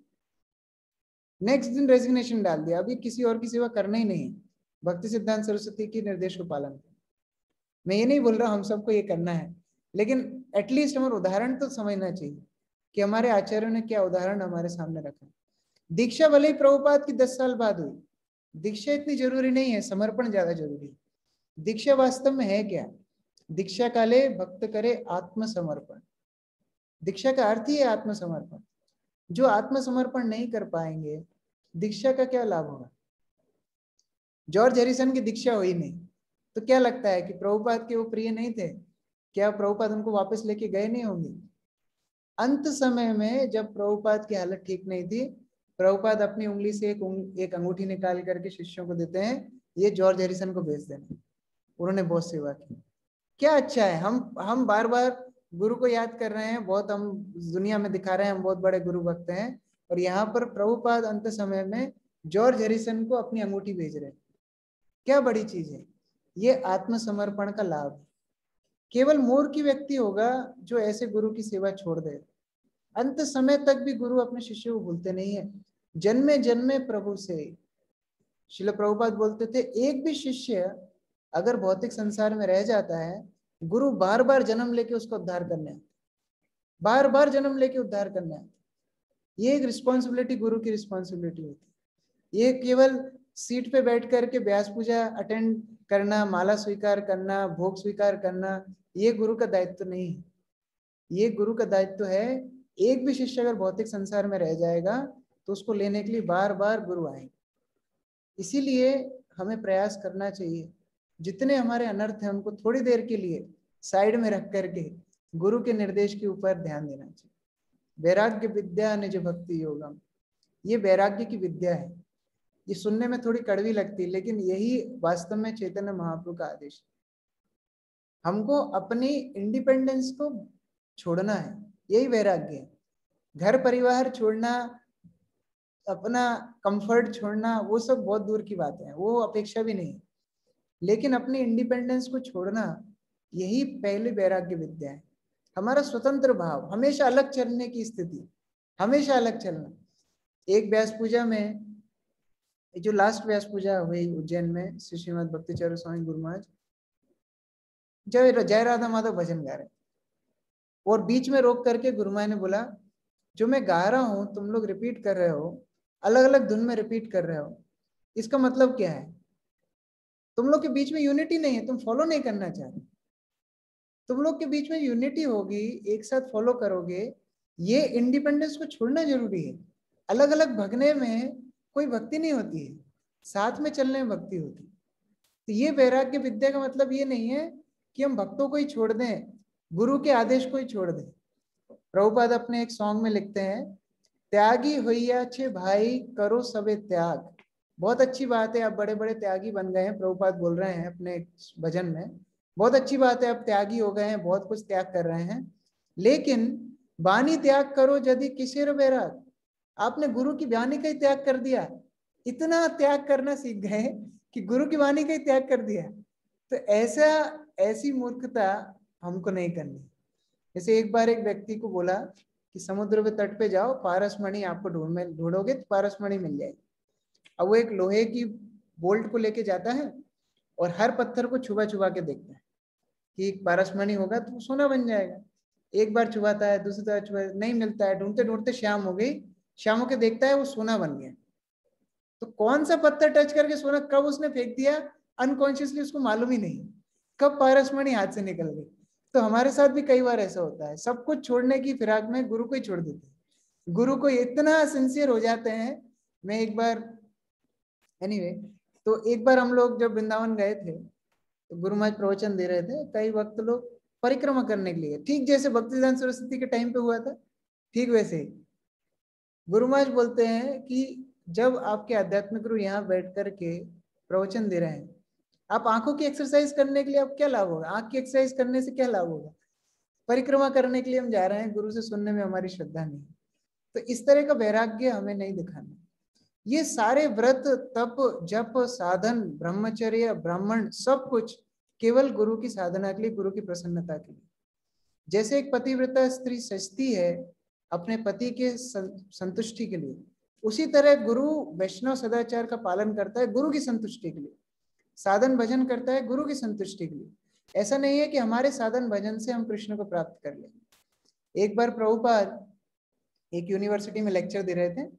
नेक्स्ट दिन रेजिग्नेशन डाल दिया, अभी किसी और की सेवा करना ही नहीं, भक्ति सिद्धांत सरस्वती के निर्देश को पालन करना। मैं ये नहीं बोल रहा हम सबको ये करना है, लेकिन एटलीस्ट हमारा उदाहरण तो समझना चाहिए कि हमारे आचार्यों ने क्या उदाहरण हमारे सामने रखा। दीक्षा भले ही प्रभुपाद की 10 साल बाद हुई, दीक्षा इतनी जरूरी नहीं है, समर्पण ज्यादा जरूरी है। दीक्षा वास्तव में है क्या? दीक्षा काले भक्त करे आत्मसमर्पण, दीक्षा का अर्थ ही है आत्मसमर्पण। जो आत्मसमर्पण नहीं कर पाएंगे, दीक्षा का क्या लाभ होगा? जॉर्ज हैरिसन की दीक्षा हुई नहीं, तो क्या लगता है कि प्रभुपाद के वो प्रिय नहीं थे? क्या प्रभुपाद उनको वापस लेके गए नहीं होंगे? अंत समय में जब प्रभुपाद की हालत ठीक नहीं थी, प्रभुपाद अपनी उंगली से एक अंगूठी निकाल करके शिष्यों को देते हैं, ये जॉर्ज हैरिसन को भेज देना, उन्होंने बहुत सेवा की। क्या अच्छा है, हम बार बार गुरु को याद कर रहे हैं, बहुत हम दुनिया में दिखा रहे हैं हम बहुत बड़े गुरु भक्त हैं, और यहाँ पर प्रभुपाद अंत समय में जॉर्ज हैरिसन को अपनी अंगूठी भेज रहे हैं। क्या बड़ी चीज है? ये आत्मसमर्पण का लाभ है। केवल मूर्ख व्यक्ति होगा जो ऐसे गुरु की सेवा छोड़ दे। अंत समय तक भी गुरु अपने शिष्य को भूलते नहीं है। जन्मे जन्मे प्रभु से, श्रील प्रभुपाद बोलते थे, एक भी शिष्य अगर भौतिक संसार में रह जाता है, गुरु बार बार जन्म लेके उसको उद्धार करने आते, बार बार जन्म लेके उद्धार करने आते। ये एक रिस्पॉन्सिबिलिटी गुरु की रिस्पॉन्सिबिलिटी होती है। ये केवल सीट पे बैठ करके व्यास पूजा अटेंड करना, माला स्वीकार करना, भोग स्वीकार करना, ये गुरु का दायित्व नहीं है। ये गुरु का दायित्व है, एक भी शिष्य अगर भौतिक संसार में रह जाएगा तो उसको लेने के लिए बार बार गुरु आएंगे। इसीलिए हमें प्रयास करना चाहिए, जितने हमारे अनर्थ हैं उनको थोड़ी देर के लिए साइड में रख करके गुरु के निर्देश के ऊपर ध्यान देना चाहिए। वैराग्य विद्या निज भक्ति योगम, ये वैराग्य की विद्या है। ये सुनने में थोड़ी कड़वी लगती है, लेकिन यही वास्तव में चैतन्य महाप्रभु का आदेश है। हमको अपनी इंडिपेंडेंस को छोड़ना है, यही वैराग्य है। घर परिवार छोड़ना, अपना कंफर्ट छोड़ना, वो सब बहुत दूर की बात है, वो अपेक्षा भी नहीं। लेकिन अपनी इंडिपेंडेंस को छोड़ना, यही पहली वैराग्य विद्या है। हमारा स्वतंत्र भाव, हमेशा अलग चलने की स्थिति, हमेशा अलग चलना। एक व्यास पूजा में, जो लास्ट व्यास पूजा हुई उज्जैन में, श्री श्रीमद भक्तिचरण स्वामी गुरु महाराज जय राधा माधव भजन गा रहे, और बीच में रोक करके गुरु महाराज ने बोला, जो मैं गा रहा हूं तुम लोग रिपीट कर रहे हो, अलग अलग धुन में रिपीट कर रहे हो, इसका मतलब क्या है? तुम लोग के बीच में यूनिटी नहीं है, तुम फॉलो नहीं करना चाहते। तुम लोग के बीच में यूनिटी होगी, एक साथ फॉलो करोगे, ये इंडिपेंडेंस को छोड़ना जरूरी है। अलग अलग भगने में कोई भक्ति नहीं होती है, साथ में चलने में भक्ति होती है। तो ये वैराग्य विद्या का मतलब ये नहीं है कि हम भक्तों को ही छोड़ दें, गुरु के आदेश को ही छोड़ दें। प्रभुपाद अपने एक सॉन्ग में लिखते हैं, त्यागी होइया छे भाई करो सबे त्याग। बहुत अच्छी बात है, आप बड़े बड़े त्यागी बन गए हैं, प्रभुपाद बोल रहे हैं अपने भजन में, बहुत अच्छी बात है, आप त्यागी हो गए हैं, बहुत कुछ त्याग कर रहे हैं। लेकिन वाणी त्याग करो यदि किसेर बैराग, आपने गुरु की वाणी का ही त्याग कर दिया, इतना त्याग करना सीख गए कि गुरु की वाणी का ही त्याग कर दिया। तो ऐसी मूर्खता हमको नहीं करनी। जैसे एक बार एक व्यक्ति को बोला कि समुद्र के तट पे जाओ, पारसमणि आपको ढूंढोगे तो पारसमणि मिल जाएगी। अब वो एक लोहे की बोल्ट को लेके जाता है और हर पत्थर को छुपा छुपा के देखता है कि पारसमणि होगा तो सोना बन जाएगा। एक बार छुपाता है, दूसरी बार छुपा, नहीं मिलता है, ढूंढते ढूंढते शाम हो गई, शाम होके देखता है वो सोना बन गया। तो कौन सा पत्थर टच करके सोना कब उसने फेंक दिया, अनकॉन्शियसली उसको मालूम ही नहीं, कब पारसमणि हाथ से निकल गई। तो हमारे साथ भी कई बार ऐसा होता है, सब कुछ छोड़ने की फिराक में गुरु को ही छोड़ देते हैं, गुरु को इतना सिंसियर हो जाते हैं। मैं एक बार एनीवे तो एक बार हम लोग जब वृंदावन गए थे तो गुरु महाराज प्रवचन दे रहे थे, कई वक्त लोग परिक्रमा करने के लिए, ठीक जैसे भक्तिदान सरस्वती के टाइम पे हुआ था, ठीक वैसे ही गुरु महाराज बोलते हैं कि जब आपके आध्यात्मिक गुरु यहाँ बैठ करके प्रवचन दे रहे हैं, आप आंखों की एक्सरसाइज करने के लिए आप क्या लाभ होगा, आंख की एक्सरसाइज करने से क्या लाभ होगा? परिक्रमा करने के लिए हम जा रहे हैं, गुरु से सुनने में हमारी श्रद्धा नहीं। तो इस तरह का वैराग्य हमें नहीं दिखाना। ये सारे व्रत, तप, जप, साधन, ब्रह्मचर्य, ब्राह्मण, सब कुछ केवल गुरु की साधना के लिए, गुरु की प्रसन्नता के लिए। जैसे एक पतिव्रता स्त्री सजती है अपने पति के संतुष्टि के लिए, उसी तरह गुरु वैष्णव सदाचार का पालन करता है गुरु की संतुष्टि के लिए, साधन भजन करता है गुरु की संतुष्टि के लिए। ऐसा नहीं है कि हमारे साधन भजन से हम कृष्ण को प्राप्त कर लें। एक बार प्रभुपाद एक यूनिवर्सिटी में लेक्चर दे रहे थे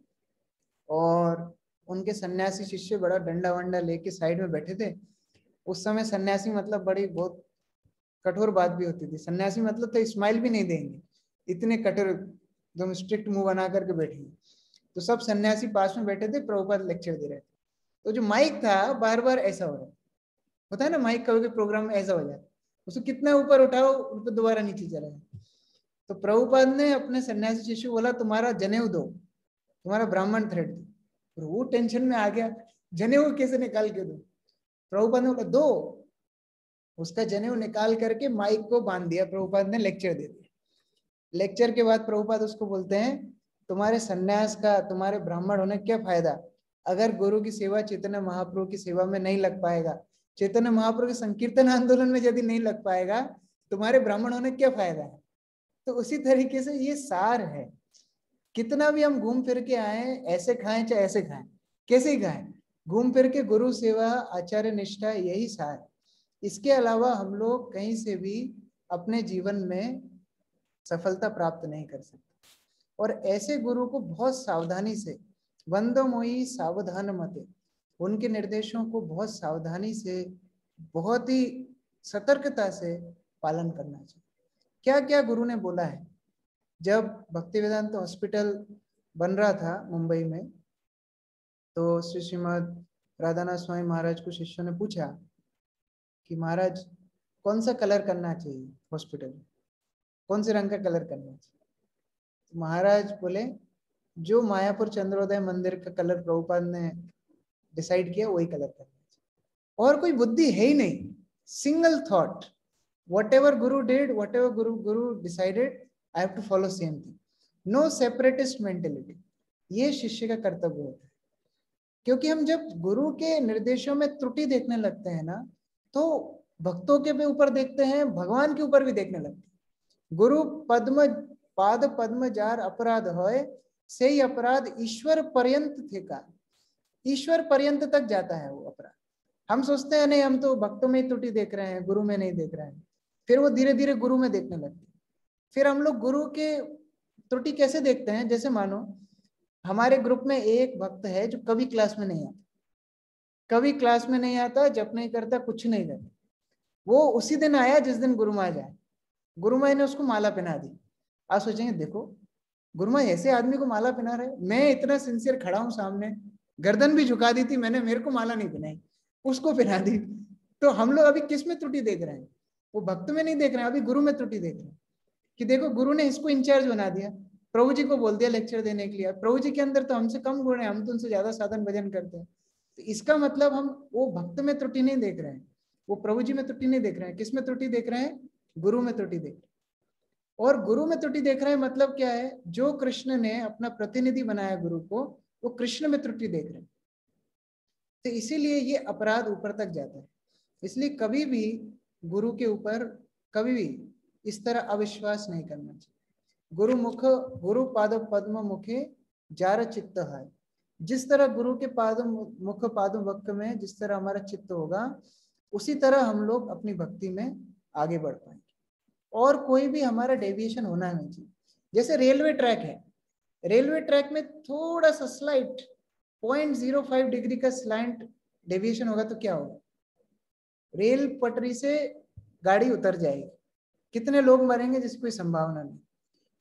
और उनके सन्यासी शिष्य बड़ा डंडा वंडा लेके साइड में बैठे थे। उस समय सन्यासी मतलब बड़ी बहुत कठोर बात भी होती थी, सन्यासी मतलब तो स्माइल भी नहीं देंगे, इतने कठोर एकदम स्ट्रिक्ट मुंह बना करके बैठे। तो सब सन्यासी पास में बैठे थे, प्रभुपाद लेक्चर दे रहे थे। तो जो माइक था बार बार ऐसा हो रहा होता है ना, माइक कभी प्रोग्राम में ऐसा हो जाता, उसको कितना ऊपर उठाओ ऊपर दोबारा नीचे चला जाए। तो प्रभुपाद ने अपने सन्यासी शिष्य को बोला, तुम्हारा जनेऊ दो, तुम्हारा ब्राह्मण थ्रेड दो। वो टेंशन में आ गया, जनेऊ कैसे निकाल के दो? प्रभुपाद ने बोला दो। उसका जनेऊ निकाल करके माइक को बांध दिया, प्रभुपाद ने लेक्चर दे दिया। लेक्चर के बाद प्रभुपाद उसको बोलते हैं, तुम्हारे सन्यास का, तुम्हारे ब्राह्मण होने क्या फायदा, अगर गुरु की सेवा चैतन्य महाप्रभु की सेवा में नहीं लग पाएगा, चैतन्य महाप्रभु के संकीर्तन आंदोलन में यदि नहीं लग पाएगा, तुम्हारे ब्राह्मण होने क्या फायदा है। तो उसी तरीके से ये सार है, कितना भी हम घूम फिर के आए, ऐसे खाएं चाहे ऐसे खाएं, कैसे ही खाएं, घूम फिर के गुरु सेवा आचार्य निष्ठा यही सार। इसके अलावा हम लोग कहीं से भी अपने जीवन में सफलता प्राप्त नहीं कर सकते। और ऐसे गुरु को बहुत सावधानी से, वंदो मोई सावधान मते, उनके निर्देशों को बहुत सावधानी से, बहुत ही सतर्कता से पालन करना चाहिए। क्या क्या गुरु ने बोला है। जब भक्तिवेदांत हॉस्पिटल बन रहा था मुंबई में, तो श्री श्रीमद राधानाथ स्वामी महाराज को शिष्यों ने पूछा कि महाराज कौन सा कलर करना चाहिए हॉस्पिटल, कौन से रंग का कलर करना चाहिए। तो महाराज बोले जो मायापुर चंद्रोदय मंदिर का कलर प्रभुपाद ने डिसाइड किया वही कलर करना चाहिए। और कोई बुद्धि है ही नहीं, single thought, whatever guru did, whatever guru decided, I have to follow same thing. No separatist mentality. ये शिष्य का कर्तव्य होता है। क्योंकि हम जब गुरु के निर्देशों में त्रुटि देखने लगते हैं ना, तो भक्तों के भी ऊपर देखते हैं, भगवान के ऊपर भी देखने लगते हैं। गुरु पद्म पाद पद्म जार अपराध होए, से ही अपराध ईश्वर पर्यंत थे का, ईश्वर पर्यंत तक जाता है वो अपराध। हम सोचते हैं नहीं, हम तो भक्तों में ही त्रुटि देख रहे हैं, गुरु में नहीं देख रहे हैं। फिर वो धीरे धीरे गुरु में देखने लगते हैं। फिर हम लोग गुरु के त्रुटि कैसे देखते हैं, जैसे मानो हमारे ग्रुप में एक भक्त है जो कभी क्लास में नहीं आता, कभी क्लास में नहीं आता, जप नहीं करता, कुछ नहीं करता। वो उसी दिन आया जिस दिन गुरु माँ जाए, गुरु माँ ने उसको माला पहना दी। आप सोचेंगे देखो गुरु माँ ऐसे आदमी को माला पहना रहे, मैं इतना सिंसियर खड़ा हूं सामने, गर्दन भी झुका दी थी मैंने, मेरे को माला नहीं पहनाई, उसको पहना दी। तो हम लोग अभी किस में त्रुटि देख रहे हैं, वो भक्त में नहीं देख रहे हैं, अभी गुरु में त्रुटि देख रहे हैं कि देखो गुरु ने इसको इंचार्ज बना दिया, प्रभु जी को बोल दिया लेक्चर देने के लिए। प्रभु जी के अंदर तो हमसे कम गुण है, हम तो उनसे ज्यादा साधन भजन करते हैं। तो इसका मतलब हम वो भक्त में त्रुटि नहीं देख रहे हैं, वो प्रभु जी में त्रुटि नहीं देख रहे हैं, किस में त्रुटि देख रहे हैं, गुरु में त्रुटि देख रहे हैं। और गुरु में त्रुटि देख रहे हैं मतलब क्या है, जो कृष्ण ने अपना प्रतिनिधि बनाया गुरु को, वो कृष्ण में त्रुटि देख रहे हैं। तो इसीलिए ये अपराध ऊपर तक जाता है। इसलिए कभी भी गुरु के ऊपर कभी भी इस तरह अविश्वास नहीं करना चाहिए। गुरु मुख गुरु पाद पद्म मुखे जार चित्त है। जिस तरह गुरु के पाद मुख पाद वक्त में जिस तरह हमारा चित्त होगा, उसी तरह हम लोग अपनी भक्ति में आगे बढ़ पाएंगे। और कोई भी हमारा डेविएशन होना नहीं चाहिए। जैसे रेलवे ट्रैक है, रेलवे ट्रैक में थोड़ा सा स्लाइट 0.05 डिग्री का स्लाइट डेविएशन होगा तो क्या होगा, रेल पटरी से गाड़ी उतर जाएगी, कितने लोग मरेंगे जिसकी कोई संभावना नहीं।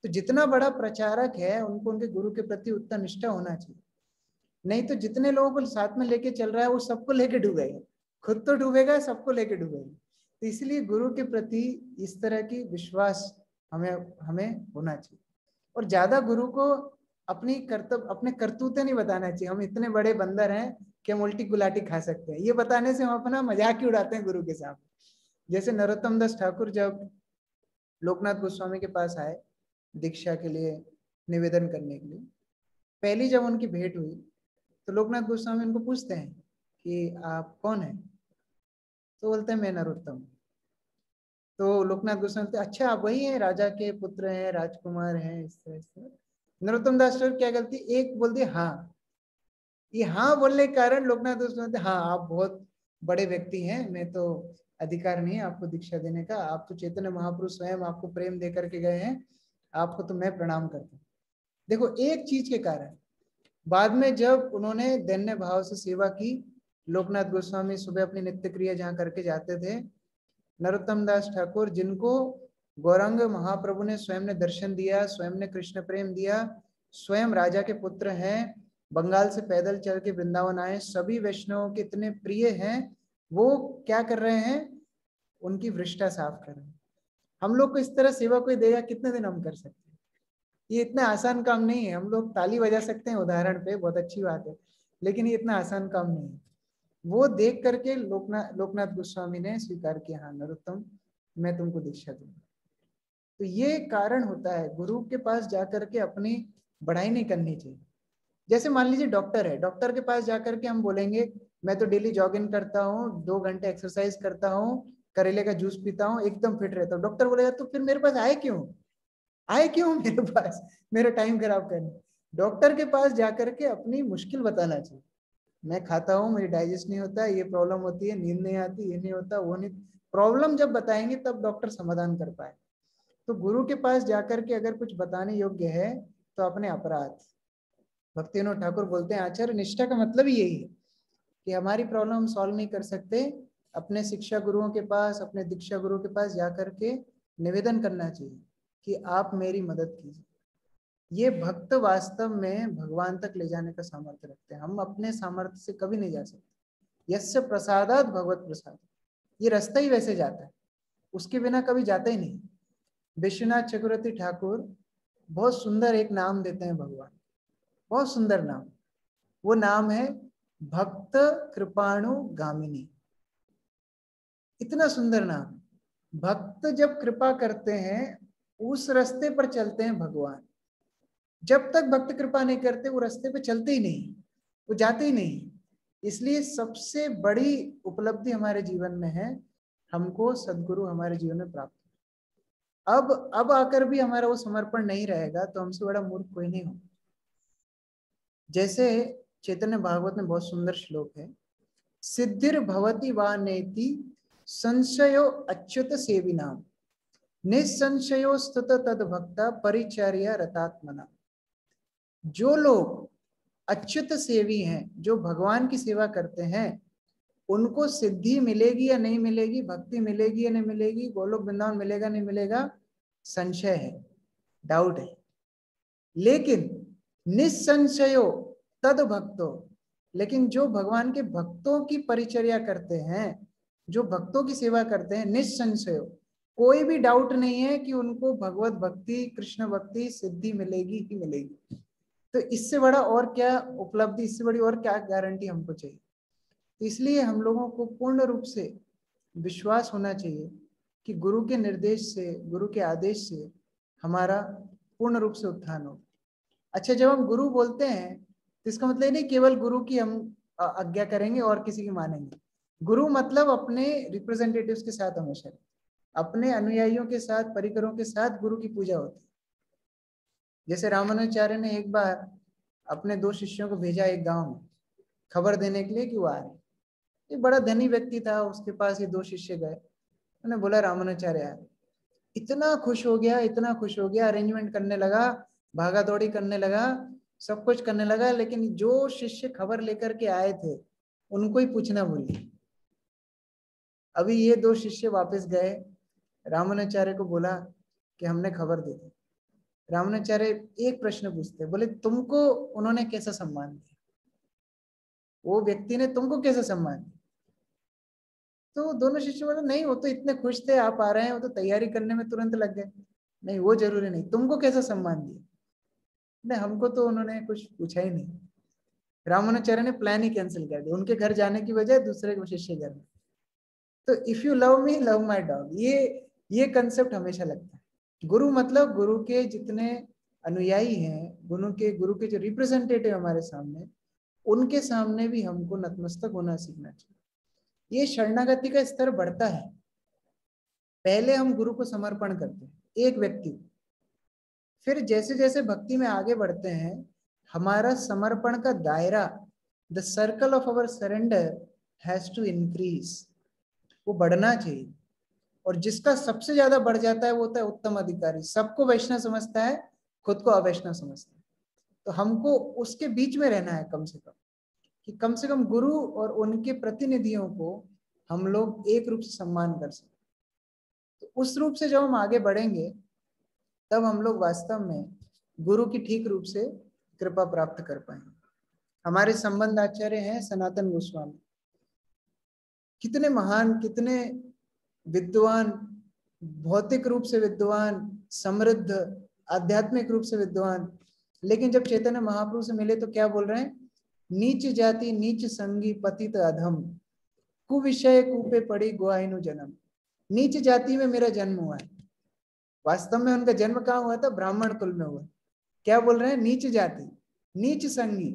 तो जितना बड़ा प्रचारक है उनको उनके गुरु के प्रति उतना निष्ठा होना चाहिए, नहीं तो जितने लोगों को साथ में लेके चल रहा है वो सबको लेके डूबेगा, खुद तो डूबेगा, सबको लेके डूबेगा। तो इसलिए गुरु के प्रति इस तरह की विश्वास हमें होना चाहिए। और ज्यादा गुरु को अपनी कर्तव्य अपने करतूते नहीं बताना चाहिए, हम इतने बड़े बंदर हैं कि हम उल्टी गुलाटी खा सकते हैं, ये बताने से हम अपना मजाक ही उड़ाते हैं गुरु के साथ। जैसे नरोत्तम दास ठाकुर जब लोकनाथ गोस्वामी के पास आए दीक्षा के लिए निवेदन करने के लिए, पहली जब उनकी भेंट हुई तो लोकनाथ गोस्वामी उनको पूछते हैं कि आप कौन हैं, तो बोलते हैं मैं नरोत्तम। तो लोकनाथ गोस्वामी अच्छा आप वही हैं, राजा के पुत्र हैं, राजकुमार हैं, इस तरह। नरोत्तम दास ठाकुर क्या गलती, एक बोल दिए हाँ। ये हाँ बोलने के कारण लोकनाथ गोस्वामी हाँ आप बहुत बड़े व्यक्ति हैं, मैं तो अधिकार नहीं है आपको दीक्षा देने का, आप तो चैतन्य महापुरुष स्वयं आपको प्रेम दे करके गए हैं, आपको तो मैं प्रणाम करता हूँ। देखो एक चीज के कारण बाद में जब उन्होंने दैन्य भाव से सेवा की, लोकनाथ गोस्वामी सुबह अपनी नित्य क्रिया जहाँ करके जाते थे, नरोत्तम दास ठाकुर जिनको गौरांग महाप्रभु ने स्वयं ने दर्शन दिया, स्वयं ने कृष्ण प्रेम दिया, स्वयं राजा के पुत्र हैं, बंगाल से पैदल चल के वृंदावन आए, सभी वैष्णवों के इतने प्रिय हैं, वो क्या कर रहे हैं, उनकी वृष्टा साफ कर रहे हैं। हम लोग को इस तरह सेवा कोई देगा, कितने दिन हम कर सकते हैं, ये इतना आसान काम नहीं है। हम लोग ताली बजा सकते हैं उदाहरण पे, बहुत अच्छी बात है, लेकिन ये इतना आसान काम नहीं है। वो देख करके लोकनाथ गोस्वामी ने स्वीकार किया, हाँ नरोत्तम मैं तुमको दीक्षा दूंगा। तो ये कारण होता है, गुरु के पास जाकर के अपनी बढ़ाई नहीं करनी चाहिए, जैसे मान लीजिए डॉक्टर है, डॉक्टर के पास जाकर के हम बोलेंगे मैं तो डेली जॉगिंग करता हूँ, 2 घंटे एक्सरसाइज करता हूँ, करेले का जूस पीता हूँ, एकदम फिट रहता हूँ। डॉक्टर बोलेगा तो फिर मेरे पास आए क्यों मेरे पास, मेरा टाइम खराब करने। डॉक्टर के पास जाकर के अपनी मुश्किल बताना चाहिए, मैं खाता हूँ, मेरी डाइजेस्ट नहीं होता, ये प्रॉब्लम होती है, नींद नहीं आती, ये नहीं होता, वो नहीं। प्रॉब्लम जब बताएंगे तब डॉक्टर समाधान कर पाए। तो गुरु के पास जाकर के अगर कुछ बताने योग्य है तो अपने अपराध। भक्तिविनोद ठाकुर बोलते हैं आचार्य निष्ठा का मतलब ही यही है कि हमारी प्रॉब्लम हम सॉल्व नहीं कर सकते, अपने शिक्षा गुरुओं के पास, अपने दीक्षा गुरु के पास जाकर के निवेदन करना चाहिए कि आप मेरी मदद कीजिए। ये भक्त वास्तव में भगवान तक ले जाने का सामर्थ्य रखते हैं, हम अपने सामर्थ्य से कभी नहीं जा सकते। यस्य प्रसादात भगवत प्रसाद, ये रास्ता ही वैसे जाता है, उसके बिना कभी जाता ही नहीं। विश्वनाथ चक्रवर्ती ठाकुर बहुत सुंदर एक नाम देते हैं भगवान, बहुत सुंदर नाम, वो नाम है भक्त कृपाणु गामिनी। इतना सुंदर नाम। भक्त जब कृपा करते हैं उस रास्ते पर चलते हैं भगवान, जब तक भक्त कृपा नहीं करते वो रास्ते पे चलते ही नहीं, वो जाते ही नहीं। इसलिए सबसे बड़ी उपलब्धि हमारे जीवन में है हमको सदगुरु हमारे जीवन में प्राप्त। अब आकर भी हमारा वो समर्पण नहीं रहेगा तो हमसे बड़ा मूर्ख कोई नहीं हो। जैसे चैतन्य भागवत में बहुत सुंदर श्लोक है, सिद्धिर भवति वा नेति संशयो अच्युत सेविनाम निसंशयो स्तुत तद भक्ता परिचर्या रतात्मना। जो लोग अच्युत सेवी हैं, जो भगवान की सेवा करते हैं, उनको सिद्धि मिलेगी या नहीं मिलेगी, भक्ति मिलेगी या नहीं मिलेगी, गोलोक वृंदावन मिलेगा नहीं मिलेगा, संशय है, डाउट है। लेकिन निसंशयो तद भक्तो, लेकिन जो भगवान के भक्तों की परिचर्या करते हैं, जो भक्तों की सेवा करते हैं, निसंशयो, कोई भी डाउट नहीं है कि उनको भगवत भक्ति, कृष्ण भक्ति, सिद्धि मिलेगी ही मिलेगी। तो इससे बड़ा और क्या उपलब्धि, इससे बड़ी और क्या गारंटी हमको चाहिए। तो इसलिए हम लोगों को पूर्ण रूप से विश्वास होना चाहिए कि गुरु के निर्देश से, गुरु के आदेश से हमारा पूर्ण रूप से उत्थान हो। अच्छा, जब हम गुरु बोलते हैं तो इसका मतलब नहीं केवल गुरु की हम आज्ञा करेंगे और किसी की मानेंगे। गुरु मतलब अपने रिप्रेजेंटेटिव्स के साथ हमेशा, अपने अनुयायियों के साथ, परिकरों के साथ गुरु की पूजा होती है। जैसे रामानुजाचार्य ने एक बार अपने 2 शिष्यों को भेजा एक गांव में खबर देने के लिए कि वो आ रहे। एक बड़ा धनी व्यक्ति था, उसके पास ये 2 शिष्य गए, उन्होंने बोला रामानुजाचार्य आ रहे। इतना खुश हो गया, इतना खुश हो गया, अरेंजमेंट करने लगा, भागा दौड़ी करने लगा, सब कुछ करने लगा। लेकिन जो शिष्य खबर लेकर के आए थे उनको ही पूछना भूल गए। अभी ये 2 शिष्य वापस गए, रामानुजाचार्य को बोला कि हमने खबर दे दी। रामानुजाचार्य एक प्रश्न पूछते, बोले तुमको उन्होंने कैसा सम्मान दिया, वो व्यक्ति ने तुमको कैसा सम्मान दिया? तो दोनों शिष्य बोले नहीं, वो तो इतने खुश थे आप आ रहे हैं, वो तो तैयारी करने में तुरंत लग गए। नहीं, वो जरूरी नहीं, तुमको कैसा सम्मान दिया? नहीं, हमको तो उन्होंने कुछ पूछा ही नहीं। रामानुजाचार्य ने प्लान ही कैंसिल कर दिया, उनके घर जाने की बजाय दूसरे शिष्य घर में। तो if you love me love my dog, ये कंसेप्ट हमेशा लगता है। गुरु मतलब गुरु के जितने अनुयायी हैं, गुरु के जो रिप्रेजेंटेटिव हमारे सामने, उनके सामने भी हमको नतमस्तक होना सीखना चाहिए। ये शरणागति का स्तर बढ़ता है। पहले हम गुरु को समर्पण करते हैं, एक व्यक्ति, फिर जैसे जैसे भक्ति में आगे बढ़ते हैं हमारा समर्पण का दायरा, the circle of our surrender has to increase, वो बढ़ना चाहिए। और जिसका सबसे ज्यादा बढ़ जाता है वो होता है उत्तम अधिकारी, सबको वैष्णव समझता है, खुद को अवैष्णव समझता है। तो हमको उसके बीच में रहना है कम से कम गुरु और उनके प्रतिनिधियों को हम लोग एक रूप से सम्मान कर सकें। तो उस रूप से जब हम आगे बढ़ेंगे तब हम लोग वास्तव में गुरु की ठीक रूप से कृपा प्राप्त कर पाएंगे। हमारे संबंध आचार्य हैं सनातन गोस्वामी, कितने महान, कितने विद्वान, भौतिक रूप से विद्वान, समृद्ध, आध्यात्मिक रूप से विद्वान, लेकिन जब चैतन्य महाप्रभु से मिले तो क्या बोल रहे हैं? नीच जाति नीच संगी पतित अधम, कुविषय कूपे पड़ी गुआइनु जन्म। नीच जाति में मेरा जन्म हुआ है। वास्तव में उनका जन्म कहाँ हुआ था? ब्राह्मण कुल में हुआ। क्या बोल रहे हैं? नीच जाति, नीच संगी,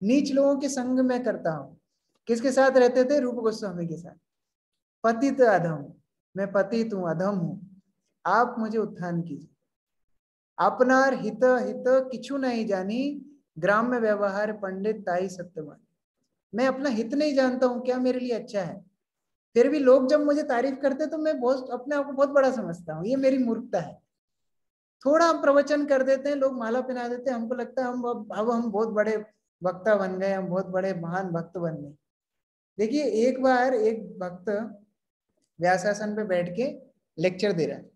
नीच लोगों के संग में करता हूँ। किसके साथ रहते थे? रूप गोस्वामी के साथ। पतित अधम, मैं पतित हूँ, अधम हूँ, आप मुझे उत्थान कीजिए। अपनार हित हित किछु नहीं जानी, ग्राम्य व्यवहार पंडित ताई सत्यवान। मैं अपना हित नहीं जानता हूँ, क्या मेरे लिए अच्छा है, फिर भी लोग जब मुझे तारीफ करते तो मैं बहुत अपने आप को बहुत बड़ा समझता हूँ। ये मेरी मूर्खता है। थोड़ा हम प्रवचन कर देते हैं, लोग माला पहना देते हैं, हमको लगता है अब हम बहुत बड़े वक्ता बन गए, हम बहुत बड़े महान भक्त बन गए। देखिए, एक बार एक भक्त व्यासासन पे बैठ के लेक्चर दे रहा है।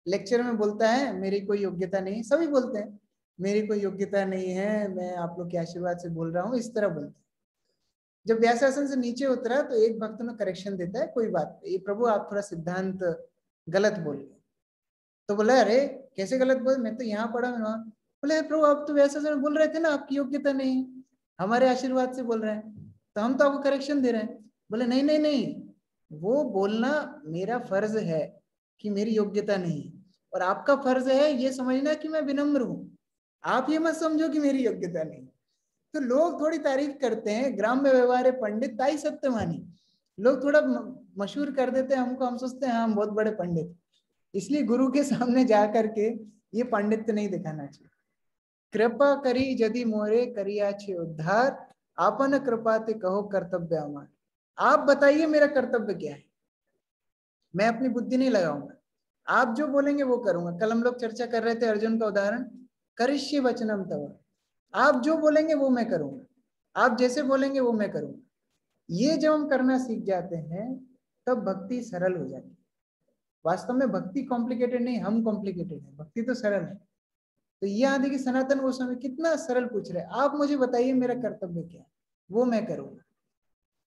लेक्चर में बोलता है मेरी कोई योग्यता नहीं, सभी बोलते हैं मेरी कोई योग्यता नहीं है, मैं आप लोग के आशीर्वाद से बोल रहा हूँ, इस तरह बोलते हैं। जब व्यासासन से नीचे उतरा तो एक भक्त ने करेक्शन देता है, कोई बात नहीं प्रभु आप थोड़ा सिद्धांत गलत बोल रहे। तो बोला अरे कैसे गलत बोल, मैं तो यहाँ पढ़ा हूँ वहां। बोले प्रभु आप तो व्यासासन बोल रहे थे ना आपकी योग्यता नहीं, हमारे आशीर्वाद से बोल रहे हैं, तो हम तो आपको करेक्शन दे रहे हैं। बोले नहीं नहीं नहीं, वो बोलना मेरा फर्ज है कि मेरी योग्यता नहीं, और आपका फर्ज है ये समझना कि मैं विनम्र हूं। आप ये मत समझो कि मेरी योग्यता नहीं। तो लोग थोड़ी तारीफ करते हैं, ग्राम्य व्यवहार पंडित ताई सत्यवानी, लोग थोड़ा मशहूर कर देते हैं हमको, हम सोचते हैं हम बहुत बड़े पंडित। इसलिए गुरु के सामने जा करके ये पंडित नहीं दिखाना चाहिए। कृपा करी यदि मोरे करिया छे उद्धार, आपन कृपा ते कहो कर्तव्य हमार। आप बताइए मेरा कर्तव्य क्या है, मैं अपनी बुद्धि नहीं लगाऊंगा, आप जो बोलेंगे वो करूंगा। कल हम लोग चर्चा कर रहे थे अर्जुन का उदाहरण, करिष्ये वचनम तव, आप जो बोलेंगे वो मैं करूंगा, आप जैसे बोलेंगे वो मैं करूंगा। ये जब हम करना सीख जाते हैं तब भक्ति सरल हो जाती है। वास्तव में भक्ति कॉम्प्लिकेटेड नहीं, हम कॉम्प्लिकेटेड है, भक्ति तो सरल है। तो ये आदि की सनातन गोस्वामी कितना सरल पूछ रहे, आप मुझे बताइए मेरा कर्तव्य क्या है, वो मैं करूंगा।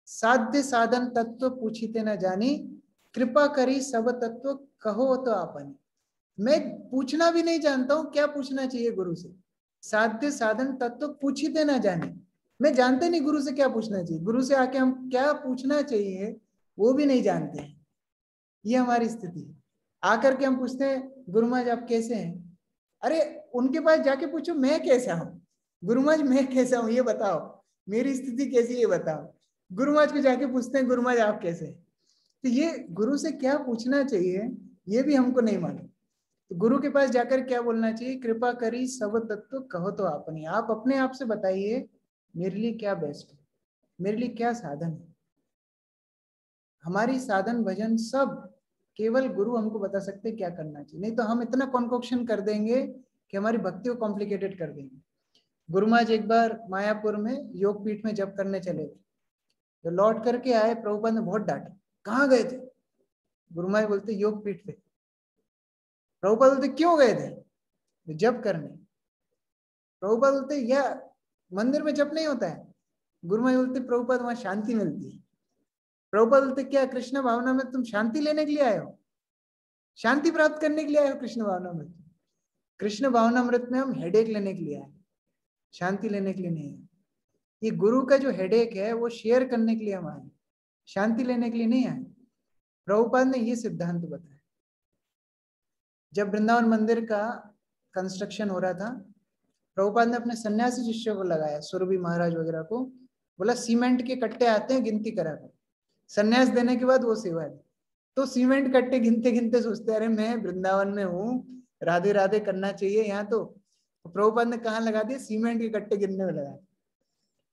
साध्य साधन तत्व पूछिते न जानी, कृपा करी सब तत्व कहो तो आपनी। मैं पूछना भी नहीं जानता हूं क्या पूछना चाहिए गुरु से। साध्य साधन तत्व पूछिते न जाने, मैं जानते नहीं गुरु से क्या पूछना चाहिए, गुरु से आके हम क्या पूछना चाहिए वो भी नहीं जानते हैं। ये हमारी स्थिति है। आकर के हम पूछते हैं गुरु महाराज आप कैसे हैं, अरे उनके पास जाके पूछो मैं कैसा हूँ, गुरु महाराज मैं कैसा हूँ ये बताओ, मेरी स्थिति कैसी है ये बताओ। गुरु महाराज को जाके पूछते हैं गुरु महाराज आप कैसे हैं। तो ये गुरु से क्या पूछना चाहिए ये भी हमको नहीं मालूम। तो गुरु के पास जाकर क्या बोलना चाहिए, कृपा करी सब तत्व कहो तो आपने, आप अपने आप से बताइए मेरे लिए क्या बेस्ट है, मेरे लिए क्या साधन है। हमारी साधन भजन सब केवल गुरु हमको बता सकते क्या करना चाहिए, नहीं तो हम इतना कॉन्कोक्शन कर देंगे कि हमारी भक्ति को कॉम्प्लिकेटेड कर देंगे। गुरु महाराज एक बार मायापुर में योग पीठ में जप करने चले थे, तो लौट करके आए, प्रभुपाद ने बहुत डांटा, कहाँ गए थे? गुरु महाराज बोलते योग पीठ पे। प्रभुपाद बोलते क्यों गए थे? जप करने। प्रभुपाद बोलते या मंदिर में जप नहीं होता है? गुरु महाराज बोलते प्रभुपाद वहां शांति मिलती है। प्रभुपाद बोलते क्या कृष्ण भावना में तुम शांति लेने के लिए आए हो, शांति प्राप्त करने के लिए आए हो कृष्ण भावनामृत? कृष्ण भावनामृत में हम हेडेक लेने के लिए आए, शांति लेने के लिए नहीं आए। ये गुरु का जो हेडेक है वो शेयर करने के लिए हम आए, शांति लेने के लिए नहीं आए। प्रभुपाद ने ये सिद्धांत बताया। जब वृंदावन मंदिर का कंस्ट्रक्शन हो रहा था, प्रभुपाद ने अपने सन्यासी शिष्यों को लगाया, सुरभि महाराज वगैरह को, बोला सीमेंट के कट्टे आते हैं गिनती करा कर, सन्यास देने के बाद वो सेवा है। तो सीमेंट कट्टे गिनते गिनते सोचते अरे मैं वृंदावन में हूँ, राधे राधे करना चाहिए यहाँ। तो प्रभुपाद ने कहाँ लगा दिया, सीमेंट के कट्टे गिनने में लगा।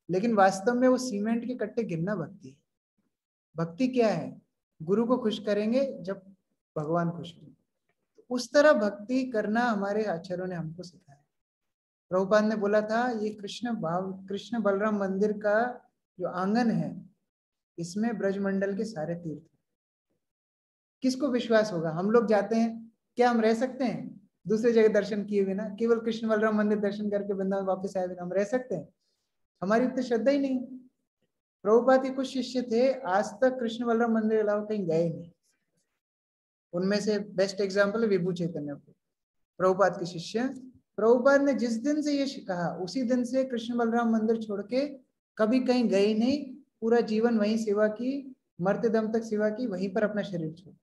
लेकिन वास्तव में वो सीमेंट के कट्टे गिनना भक्ति है। भक्ति क्या है, गुरु को खुश करेंगे जब भगवान खुश होंगे, उस तरह भक्ति करना हमारे आचार्यों ने हमको सिखाया। प्रभुपाद ने बोला था ये कृष्ण बलराम मंदिर का जो आंगन है इसमें ब्रजमंडल के सारे तीर्थ। किसको विश्वास होगा, हम लोग जाते हैं, क्या हम रह सकते हैं दूसरी जगह दर्शन किए बिना, केवल कृष्ण बलराम मंदिर दर्शन करके वृंदावन वापस आए बिना हम रह सकते हैं? हमारी उतनी श्रद्धा ही नहीं। प्रभुपाद के कुछ शिष्य थे आज तक कृष्ण बलराम मंदिर के अलावा कहीं गए नहीं। उनमें से बेस्ट एग्जाम्पल है विभू चैतन्य, प्रभुपाद के शिष्य। प्रभुपाद ने जिस दिन से ये कहा उसी दिन से कृष्ण बलराम मंदिर छोड़ के कभी कहीं गए नहीं, पूरा जीवन वहीं सेवा की, मरते दम तक सेवा की, वहीं पर अपना शरीर छोड़ा।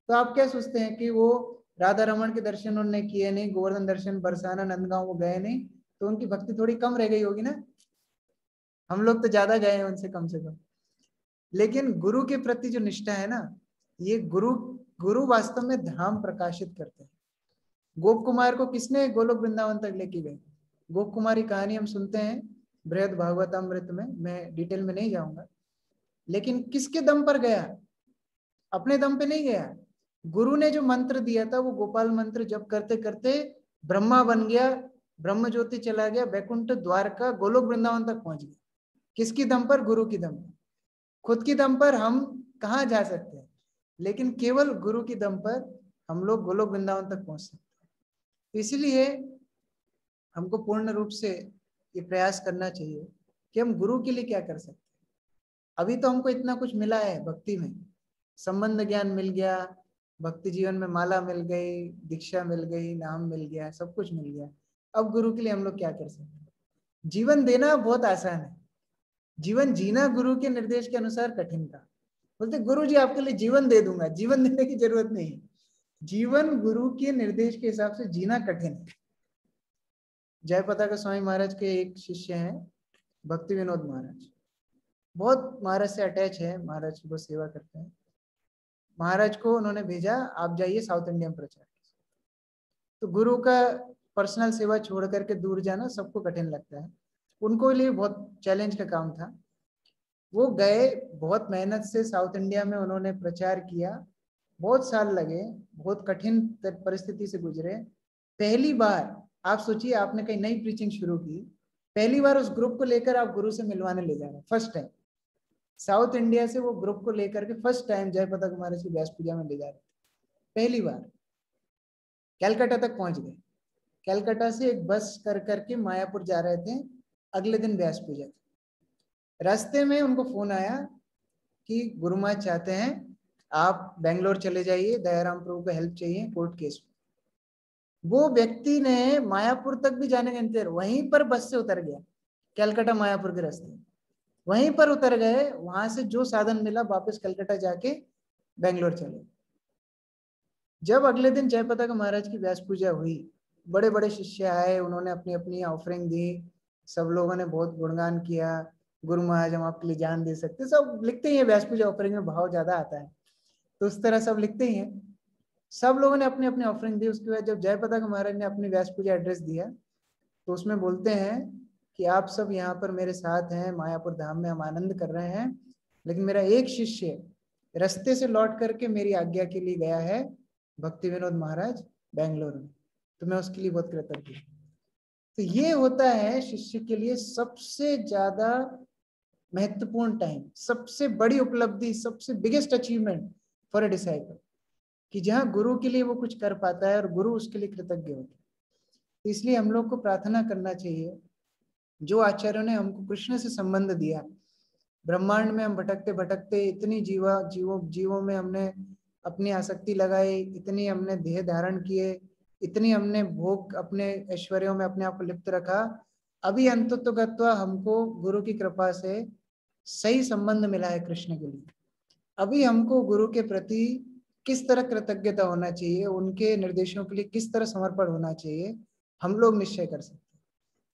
तो आप क्या सोचते हैं कि वो राधा रमन के दर्शन उन्होंने किए नहीं, गोवर्धन दर्शन, बरसाना, नंदगांव वो गए नहीं? तो उनकी भक्ति थोड़ी कम रह गई होगी ना। हम लोग तो ज्यादा गए हैं उनसे कम से कम। लेकिन गुरु के प्रति जो निष्ठा है ना, ये गुरु गुरु वास्तव में धाम प्रकाशित करते हैं। गोप कुमार को किसने गोलोक वृंदावन तक लेके गए? गोप कुमार की कहानी हम सुनते हैं बृहद भागवतामृत में, मैं डिटेल में नहीं जाऊंगा। लेकिन किसके दम पर गया? अपने दम पे नहीं गया। गुरु ने जो मंत्र दिया था वो गोपाल मंत्र जब करते करते ब्रह्मा बन गया, ब्रह्म ज्योति चला गया, वैकुंठ द्वारका गोलोक वृंदावन तक पहुंच गया। किसकी दम पर? गुरु की दम पर। खुद की दम पर हम कहाँ जा सकते हैं, लेकिन केवल गुरु की दम पर हम लोग गोलोक वृंदावन तक पहुंच सकते हैं। तो इसलिए हमको पूर्ण रूप से ये प्रयास करना चाहिए कि हम गुरु के लिए क्या कर सकते हैं। अभी तो हमको इतना कुछ मिला है भक्ति में, संबंध ज्ञान मिल गया, भक्ति जीवन में माला मिल गई, दीक्षा मिल गई, नाम मिल गया, सब कुछ मिल गया। अब गुरु के लिए हम लोग क्या कर सकते हैं? जीवन देना बहुत आसान है, जीवन जीना गुरु के निर्देश के अनुसार कठिन था। बोलते गुरु जी आपके लिए जीवन दे दूंगा, जीवन देने की जरूरत नहीं। जीवन गुरु के निर्देश के हिसाब से जीना कठिन है। जयपताका स्वामी महाराज के एक शिष्य हैं भक्ति विनोद महाराज, बहुत महाराज से अटैच है, महाराज की बहुत सेवा करते हैं। महाराज को उन्होंने भेजा आप जाइए साउथ इंडियन प्रचार। तो गुरु का पर्सनल सेवा छोड़ करके दूर जाना सबको कठिन लगता है, उनको लिए बहुत चैलेंज का काम था। वो गए, बहुत मेहनत से साउथ इंडिया में उन्होंने प्रचार किया, बहुत साल लगे, बहुत कठिन परिस्थिति से गुजरे। पहली बार आप सोचिए, आपने कहीं नई प्रीचिंग शुरू की, पहली बार उस ग्रुप को लेकर आप गुरु से मिलवाने ले जा रहे हैं। फर्स्ट टाइम साउथ इंडिया से वो ग्रुप को लेकर के फर्स्ट टाइम जयपताका महाराज की व्यास पूजा में ले जा रहे थे। पहली बार कैलकाटा तक पहुंच गए, कैलकाटा से एक बस कर करके मायापुर जा रहे थे, अगले दिन व्यास पूजा थी। रास्ते में उनको फोन आया कि गुरु महाराज चाहते हैं आप बेंगलोर चले जाइए, दयाराम प्रभु को हेल्प चाहिए कोर्ट केस में। वो व्यक्ति ने मायापुर तक भी जाने का इंतजार, वहीं पर बस से उतर गया, कैलकाटा मायापुर के रास्ते वहीं पर उतर गए, वहां से जो साधन मिला वापस कलकत्ता जाके बेंगलोर चले। जब अगले दिन जयपताका महाराज की व्यास पूजा हुई, बड़े बड़े शिष्य आए, उन्होंने अपनी अपनी ऑफरिंग दी, सब लोगों ने बहुत गुणगान किया, गुरु महाराज हम आपके लिए जान दे सकते, सब लिखते ही है व्यास पूजा ऑफरिंग में भाव ज्यादा आता है तो उस तरह सब लिखते ही हैं। सब लोगों ने अपनी अपनी ऑफरिंग दी। उसके बाद जब जयपताका महाराज ने अपनी व्यास पूजा एड्रेस दिया तो उसमें बोलते हैं कि आप सब यहाँ पर मेरे साथ हैं, मायापुर धाम में हम आनंद कर रहे हैं, लेकिन मेरा एक शिष्य रास्ते से लौट करके मेरी आज्ञा के लिए गया है भक्ति विनोद महाराज बेंगलोर में, तो मैं उसके लिए बहुत कृतज्ञ हूँ। तो ये होता है शिष्य के लिए सबसे ज्यादा महत्वपूर्ण टाइम, सबसे बड़ी उपलब्धि, सबसे biggest achievement for a disciple, कि जहाँ गुरु के लिए वो कुछ कर पाता है और गुरु उसके लिए कृतज्ञ होता है। तो इसलिए हम लोग को प्रार्थना करना चाहिए, जो आचार्यों ने हमको कृष्ण से संबंध दिया, ब्रह्मांड में हम भटकते भटकते इतनी जीवों में हमने अपनी आसक्ति लगाई, इतनी हमने देह धारण किए, इतनी हमने भोग अपने ऐश्वर्यों में अपने आप को लिप्त रखा, अभी अंततोगत्वा हमको गुरु की कृपा से सही संबंध मिला है कृष्ण के लिए। अभी हमको गुरु के प्रति किस तरह कृतज्ञता होना चाहिए, उनके निर्देशों के लिए किस तरह समर्पण होना चाहिए, हम लोग निश्चय कर सकते हैं।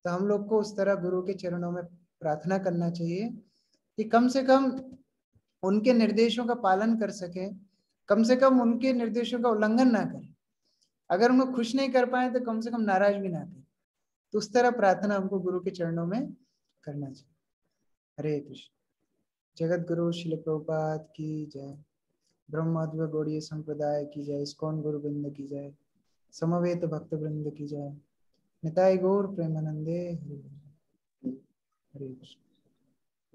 तो हम लोग को उस तरह गुरु के चरणों में प्रार्थना करना चाहिए कि कम से कम उनके निर्देशों का पालन कर सके, कम से कम उनके निर्देशों का उल्लंघन ना करें, अगर उनको खुश नहीं कर पाए तो कम से कम नाराज भी ना करें। तो उस तरह प्रार्थना हमको गुरु के चरणों में करना चाहिए। हरे कृष्ण। जगत गुरु श्रील प्रभुपाद की जय, ब्रह्मोद्भव गौड़ीय संप्रदाय की जय, इस्कॉन गुरु वृंद की जय, समवेत भक्त वृंद की जय, निताय गौर प्रेमानंदे, हरे कृष्ण।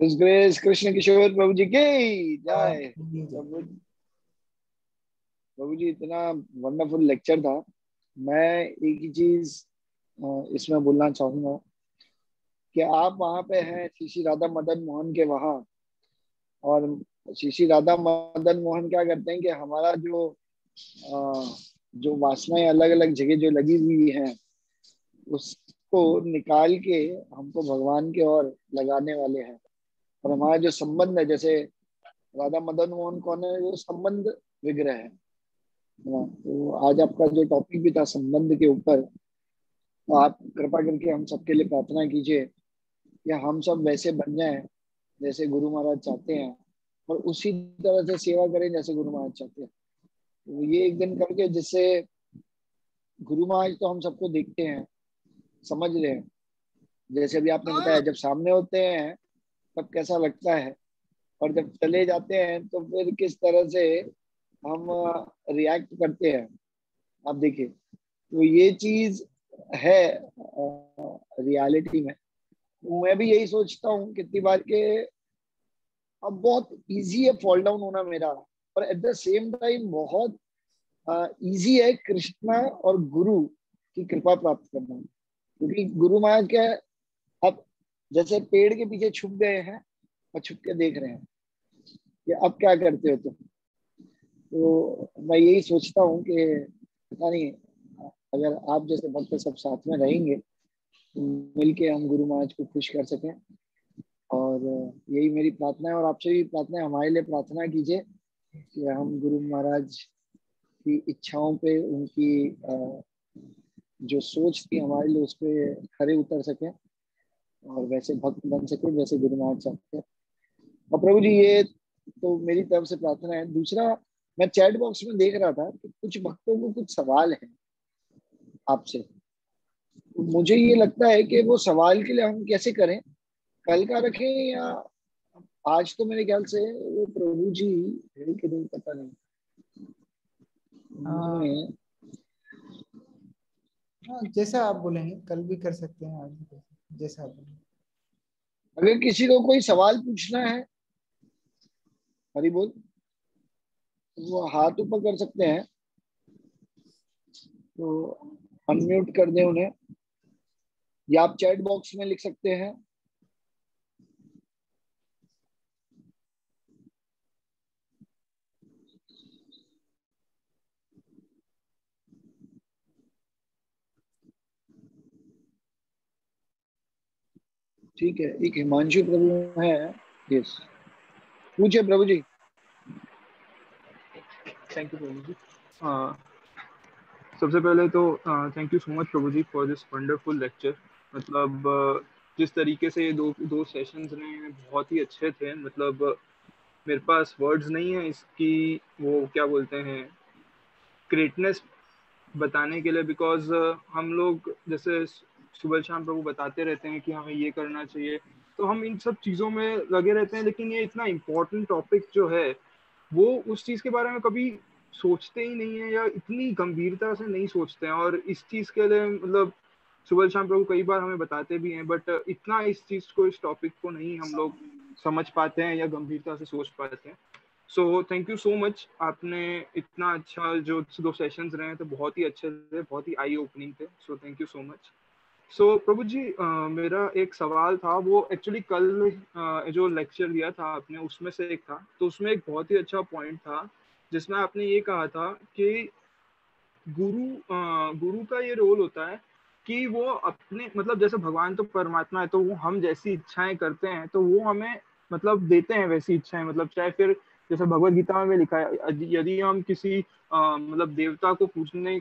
His Grace कृष्ण किशोर प्रभु जी की जय। प्रभु जी इतना वंडरफुल लेक्चर था। मैं एक ही चीज इसमें बोलना चाहूंगा कि आप वहां पे हैं श्री श्री राधा मदन मोहन के वहां, और श्री श्री राधा मदन मोहन क्या करते हैं कि हमारा जो वासनाएं अलग अलग जगह जो लगी हुई हैं उसको निकाल के हमको भगवान के ओर लगाने वाले हैं। और हमारा जो संबंध है, जैसे राधा मदन मोहन कौन है? वो संबंध विग्रह है ना। तो आज आपका जो टॉपिक भी था संबंध के ऊपर, तो आप कृपा करके हम सबके लिए प्रार्थना कीजिए कि हम सब वैसे बन जाएं जैसे गुरु महाराज चाहते हैं, और उसी तरह से सेवा करें जैसे गुरु महाराज चाहते हैं। तो ये एक दिन करके, जिससे गुरु महाराज तो हम सबको देखते हैं, समझ रहे हैं, जैसे अभी आपने बताया जब सामने होते हैं तब कैसा लगता है, और जब चले जाते हैं तो फिर किस तरह से हम रिएक्ट करते हैं, आप देखिए। तो ये चीज है रियलिटी में। मैं भी यही सोचता हूँ कितनी बार के अब बहुत इजी है फॉल डाउन होना मेरा, और एट द सेम टाइम बहुत इजी है कृष्णा और गुरु की कृपा प्राप्त करना। क्योंकि गुरु महाराज क्या है, अब जैसे पेड़ के पीछे छुप गए हैं और छुप के देख रहे हैं कि अब क्या करते हो तुम। तो मैं यही सोचता हूँ कि पता नहीं, अगर आप जैसे भक्त सब साथ में रहेंगे तो मिलके हम गुरु महाराज को खुश कर सकें। और यही मेरी प्रार्थना है, और आपसे भी प्रार्थना है, हमारे लिए प्रार्थना कीजिए कि हम गुरु महाराज की इच्छाओं पे, उनकी जो सोच थी हमारे लिए, उस पर खरे उतर सके और वैसे भक्त बन सके जैसे गुरु महाराज चाहते हैं। और प्रभु जी, ये तो मेरी तरफ से प्रार्थना है। दूसरा, मैं चैट बॉक्स में देख रहा था कि कुछ भक्तों को कुछ सवाल है आपसे। तो मुझे ये लगता है कि वो सवाल के लिए हम कैसे करें, कल का रखें या आज? तो मेरे ख्याल से वो प्रभु जी है कि नहीं, पता नहीं। हाँ, जैसा आप बोलेंगे, कल भी कर सकते हैं, आज भी कर सकते हैं, जैसा आप बोलेंगे। अगर किसी को कोई सवाल पूछना है, हरि बोल, वो हाथ ऊपर कर सकते हैं, तो अनम्यूट कर दें उन्हें, या आप चैट बॉक्स में लिख सकते हैं। ठीक है, एक हिमांशु प्रभु है। यस, पूछे प्रभु जी। थैंक यू प्रभु जी। सबसे पहले तो thank you so much Prabhu ji for this wonderful lecture. मतलब जिस तरीके से ये दो सेशंस रहे हैं बहुत ही अच्छे थे। मतलब मेरे पास वर्ड्स नहीं है इसकी, वो क्या बोलते हैं, ग्रेटनेस बताने के लिए। बिकॉज हम लोग जैसे सुबह शाम प्रभु बताते रहते हैं कि हमें ये करना चाहिए, तो हम इन सब चीज़ों में लगे रहते हैं, लेकिन ये इतना इम्पोर्टेंट टॉपिक जो है वो उस चीज़ के बारे में कभी सोचते ही नहीं है, या इतनी गंभीरता से नहीं सोचते हैं। और इस चीज़ के लिए मतलब सुबह शाम प्रभु कई बार हमें बताते भी हैं, बट इतना इस चीज़ को, इस टॉपिक को नहीं हम लोग समझ पाते हैं या गंभीरता से सोच पाते हैं। सो थैंक यू सो मच। आपने इतना अच्छा, जो 2 सेशंस रहे हैं तो बहुत ही अच्छे थे, बहुत ही आई ओपनिंग थे। So thank you so much. So Prabhu ji, मेरा एक सवाल था, वो एक्चुअली कल जो लेक्चर दिया था आपने उसमें से एक था। तो उसमें एक बहुत ही अच्छा पॉइंट था जिसमें आपने ये कहा था कि गुरु का ये रोल होता है कि वो अपने, मतलब जैसे भगवान तो परमात्मा है, तो वो हम जैसी इच्छाएं करते हैं तो वो हमें मतलब देते हैं वैसी इच्छाएं। मतलब चाहे फिर जैसे भगवत गीता में लिखा है, यदि हम किसी मतलब देवता को पूजने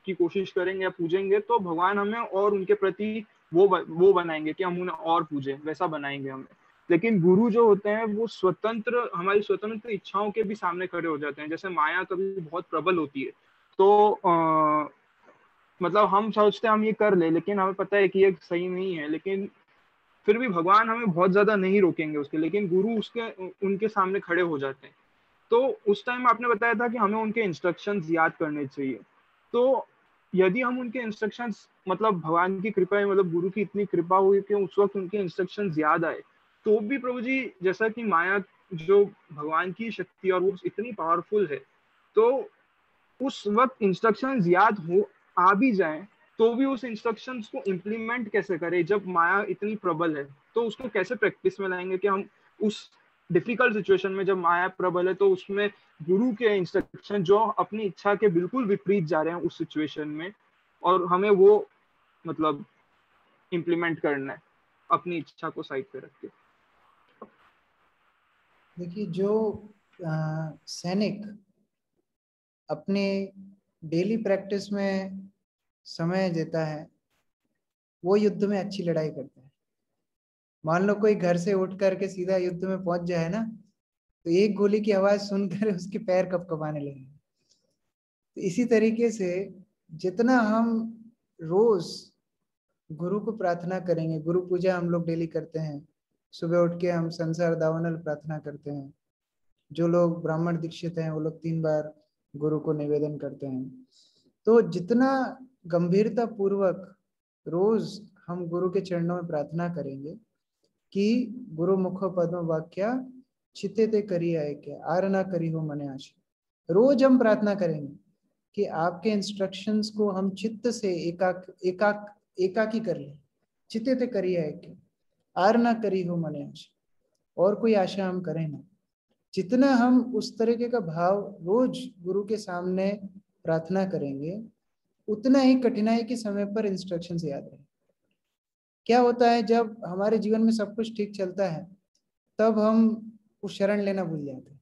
की कोशिश करेंगे या पूजेंगे तो भगवान हमें और उनके प्रति वो बनाएंगे कि हम उन्हें और पूजें, वैसा बनाएंगे हमें। लेकिन गुरु जो होते हैं वो स्वतंत्र, हमारी स्वतंत्र इच्छाओं के भी सामने खड़े हो जाते हैं। जैसे माया कभी बहुत प्रबल होती है तो मतलब हम सोचते हैं हम ये कर ले, लेकिन हमें पता है कि ये सही नहीं है, लेकिन फिर भी भगवान हमें बहुत ज्यादा नहीं रोकेंगे उसके, लेकिन गुरु उसके उनके सामने खड़े हो जाते हैं। तो उस टाइम आपने बताया था कि हमें उनके इंस्ट्रक्शंस याद करने चाहिए। तो यदि हम उनके इंस्ट्रक्शंस, मतलब भगवान की कृपा है, मतलब गुरु की इतनी कृपा हुई कि उस वक्त उनके इंस्ट्रक्शंस याद आए, तो भी प्रभु जी जैसा कि माया जो भगवान की शक्ति और वो इतनी पावरफुल है, तो उस वक्त इंस्ट्रक्शंस याद हो आ भी जाए तो भी उस इंस्ट्रक्शंस को इम्प्लीमेंट कैसे करें जब माया इतनी प्रबल है? तो उसको कैसे प्रैक्टिस में लाएंगे कि हम उस डिफिकल्ट सिचुएशन में जब माया प्रबल है तो उसमें गुरु के इंस्ट्रक्शन जो अपनी इच्छा के बिल्कुल विपरीत जा रहे हैं उस सिचुएशन में, और हमें वो मतलब इम्प्लीमेंट करना है अपनी इच्छा को साइड पे रख के। देखिए, जो सैनिक अपने डेली प्रैक्टिस में समय देता है, वो युद्ध में अच्छी लड़ाई करते हैं। मान लो कोई घर से उठ करके सीधा युद्ध में पहुंच जाए ना, तो एक गोली की आवाज सुनकर उसके पैर कपकपाने लगेंगे। तो इसी तरीके से जितना हम रोज गुरु को प्रार्थना करेंगे, गुरु पूजा हम लोग डेली करते हैं, सुबह उठ के हम संसार दावनल प्रार्थना करते हैं, जो लोग ब्राह्मण दीक्षित हैं वो लोग 3 बार गुरु को निवेदन करते हैं। तो जितना गंभीरता पूर्वक रोज हम गुरु के चरणों में प्रार्थना करेंगे कि गुरु मुख पद्म वाक्या चित्ते ते करी आए क्या आर ना करी हो मने आशा। रोज हम प्रार्थना करेंगे कि आपके इंस्ट्रक्शंस को हम चित्त से एकाकी कर लें। चित्ते ते करी आए क्या आर ना करी हो मने आशा, और कोई आशा हम करें ना। जितना हम उस तरीके का भाव रोज गुरु के सामने प्रार्थना करेंगे, उतना ही कठिनाई के समय पर इंस्ट्रक्शंस याद रहेंगे। क्या होता है जब हमारे जीवन में सब कुछ ठीक चलता है, तब हम उस शरण लेना भूल जाते हैं।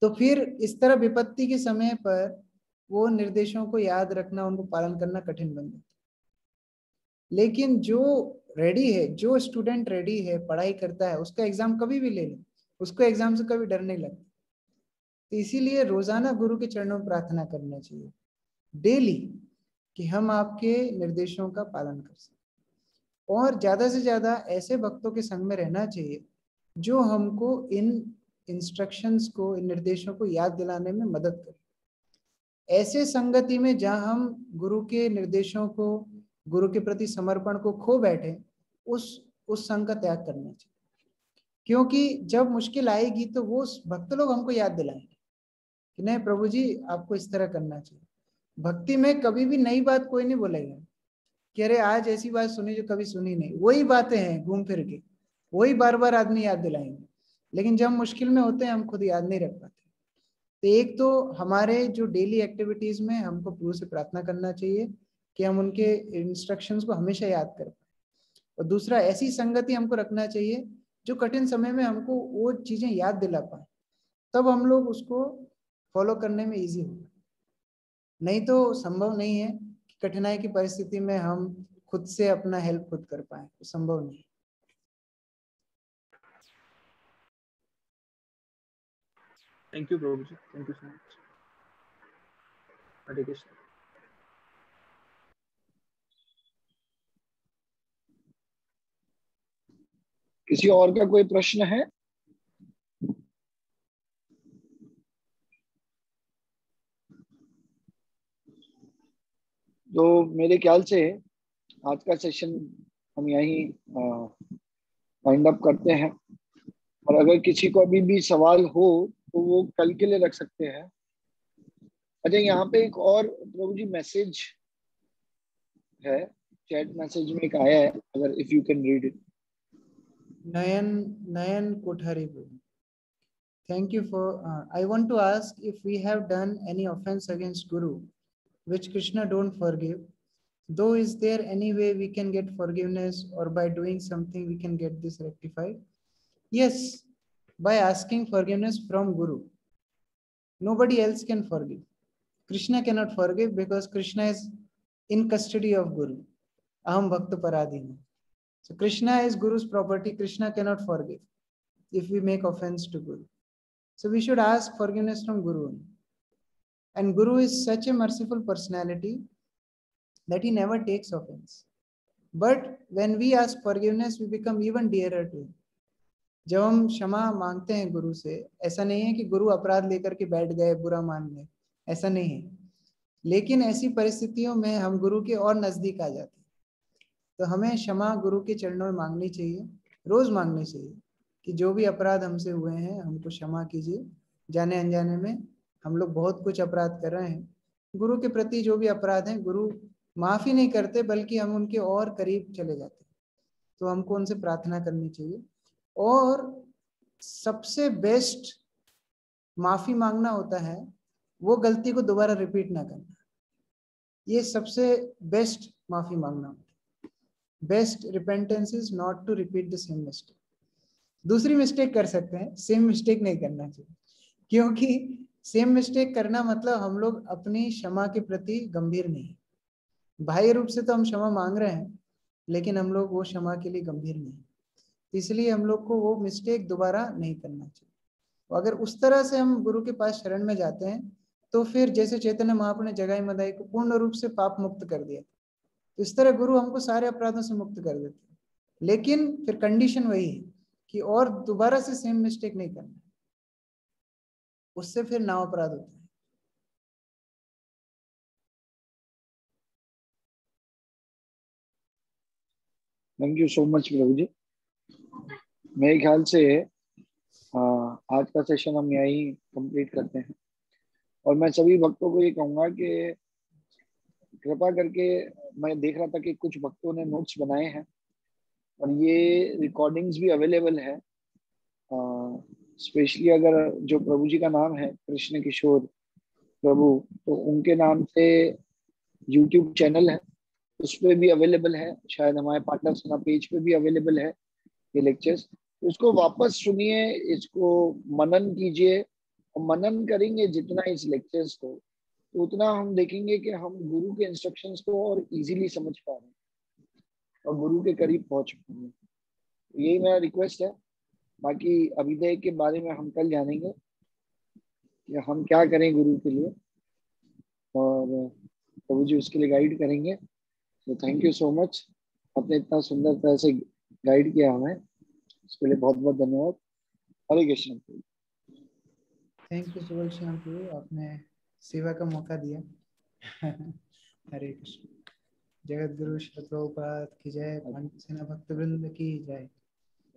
तो फिर इस तरह विपत्ति के समय पर वो निर्देशों को याद रखना, उनको पालन करना कठिन बन जाता है। लेकिन जो रेडी है, जो स्टूडेंट रेडी है, पढ़ाई करता है, उसका एग्जाम कभी भी ले ले, उसको एग्जाम से कभी डर नहीं लगता। तो इसीलिए रोजाना गुरु के चरणों में प्रार्थना करना चाहिए डेली कि हम आपके निर्देशों का पालन कर सकें। और ज्यादा से ज्यादा ऐसे भक्तों के संग में रहना चाहिए जो हमको इन इंस्ट्रक्शंस को, इन निर्देशों को याद दिलाने में मदद करें। ऐसे संगति में जहां हम गुरु के निर्देशों को, गुरु के प्रति समर्पण को खो बैठे, उस संग का त्याग करना चाहिए। क्योंकि जब मुश्किल आएगी तो वो भक्त लोग हमको याद दिलाएंगे कि नहीं प्रभु जी आपको इस तरह करना चाहिए। भक्ति में कभी भी नई बात कोई नहीं बोलेगा कि अरे आज ऐसी बात सुनी जो कभी सुनी नहीं। वही बातें हैं घूम फिर के, वही बार बार आदमी याद दिलाएंगे। लेकिन जब मुश्किल में होते हैं हम खुद याद नहीं रख पाते। तो एक तो हमारे जो डेली एक्टिविटीज में हमको गुरु से प्रार्थना करना चाहिए कि हम उनके इंस्ट्रक्शंस को हमेशा याद कर पाए। और दूसरा, ऐसी संगति हमको रखना चाहिए जो कठिन समय में हमको वो चीजें याद दिला पाए, तब हम लोग उसको फॉलो करने में इजी होगा। नहीं तो संभव नहीं है कि कठिनाई की परिस्थिति में हम खुद से अपना हेल्प खुद कर पाए, तो संभव नहीं। Thank you Prabhu ji, thank you so much. Hare Krishna. किसी और का कोई प्रश्न है? तो मेरे ख्याल से आज का सेशन हम यहीं वाइंड अप करते हैं। और अगर किसी को अभी भी सवाल हो तो वो कल के लिए रख सकते हैं। अच्छा, यहाँ पे एक और प्रभु जी मैसेज है, चैट मैसेज में एक आया है, अगर if you can read it. Nayan Kothari, thank you for I want to ask if we have done any offense against Guru which Krishna don't forgive, though is there any way we can get forgiveness, or by doing something we can get this rectified? Yes, by asking forgiveness from Guru. Nobody else can forgive. Krishna cannot forgive because Krishna is in custody of Guru. Aham bhakta paradina. So Krishna is Guru's property. Krishna cannot forgive if we make offense to Guru. So we should ask forgiveness from Guru. And Guru is such a merciful personality that he never takes offense. But when we ask forgiveness, we become even dearer to him. जब हम क्षमा मांगते हैं गुरु से, ऐसा नहीं है कि गुरु अपराध लेकर के बैठ गए, बुरा मान गए, ऐसा नहीं है। लेकिन ऐसी परिस्थितियों में हम गुरु के और नजदीक आ जाते हैं। तो हमें क्षमा गुरु के चरणों में मांगनी चाहिए, रोज मांगनी चाहिए कि जो भी अपराध हमसे हुए हैं हमको क्षमा कीजिए। जाने अनजाने में हम लोग बहुत कुछ अपराध कर रहे हैं। गुरु के प्रति जो भी अपराध हैं गुरु माफ ही नहीं करते, बल्कि हम उनके और करीब चले जाते हैं। तो हमको उनसे प्रार्थना करनी चाहिए। और सबसे बेस्ट माफी मांगना होता है वो गलती को दोबारा रिपीट ना करना। ये सबसे बेस्ट माफी मांगना होता है। Best repentance is not to repeat the same mistake. दूसरी मिस्टेक कर सकते हैं, सेम मिस्टेक नहीं करना चाहिए, क्योंकि सेम मिस्टेक करना मतलब हम लोग अपनी क्षमा के प्रति गंभीर नहीं। बाह्य रूप से तो हम क्षमा मांग रहे हैं, लेकिन हम लोग वो क्षमा के लिए गंभीर नहीं, इसलिए हम लोग को वो मिस्टेक दोबारा नहीं करना चाहिए। अगर उस तरह से हम गुरु के पास शरण में जाते हैं, तो फिर जैसे चैतन्य महाप्रभु ने जगाई मदाई को पूर्ण रूप से पाप मुक्त कर दिया, तो इस तरह गुरु हमको सारे अपराधों से मुक्त कर देते हैं। लेकिन फिर कंडीशन वही है कि और दोबारा से सेम मिस्टेक नहीं करना, उससे फिर नाव अपराध होता है। Thank you so much Prabhu जी। मेरे ख्याल से आज का सेशन हम यही कंप्लीट करते हैं, और मैं सभी भक्तों को ये कहूंगा कि कृपा करके, मैं देख रहा था कि कुछ भक्तों ने नोट्स बनाए हैं और ये रिकॉर्डिंग्स भी अवेलेबल है। स्पेशली अगर जो प्रभु जी का नाम है कृष्ण किशोर प्रभु, तो उनके नाम से यूट्यूब चैनल है, उस पर भी अवेलेबल है, शायद हमारे पार्टनर सेना पेज पे भी अवेलेबल है ये लेक्चर्स। इसको वापस सुनिए, इसको मनन कीजिए, और मनन करेंगे जितना इस लेक्चर्स को, तो उतना हम देखेंगे कि हम गुरु के इंस्ट्रक्शंस को और इजीली समझ पा रहे हैं और गुरु के करीब पहुंच पा रहे हैं। यही मेरा रिक्वेस्ट है। बाकी अभिदय के बारे में हम कल जानेंगे कि हम क्या करें गुरु के लिए, और प्रभु जी उसके लिए गाइड करेंगे। तो थैंक यू सो मच, आपने इतना सुंदर तरह से गाइड किया हमें, उसके लिए बहुत बहुत धन्यवाद। हरे कृष्ण। थैंक यू सुबल श्याम प्रभु, आपने सेवा का मौका दिया। हरे कृष्ण। जगत गुरु श्री प्रभुपाद की जय, पांडव सेना भक्त वृंद की जय,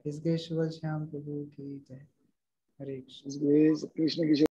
इसके सुबल श्याम प्रभु की जय। हरे कृष्ण। कृष्ण किशोर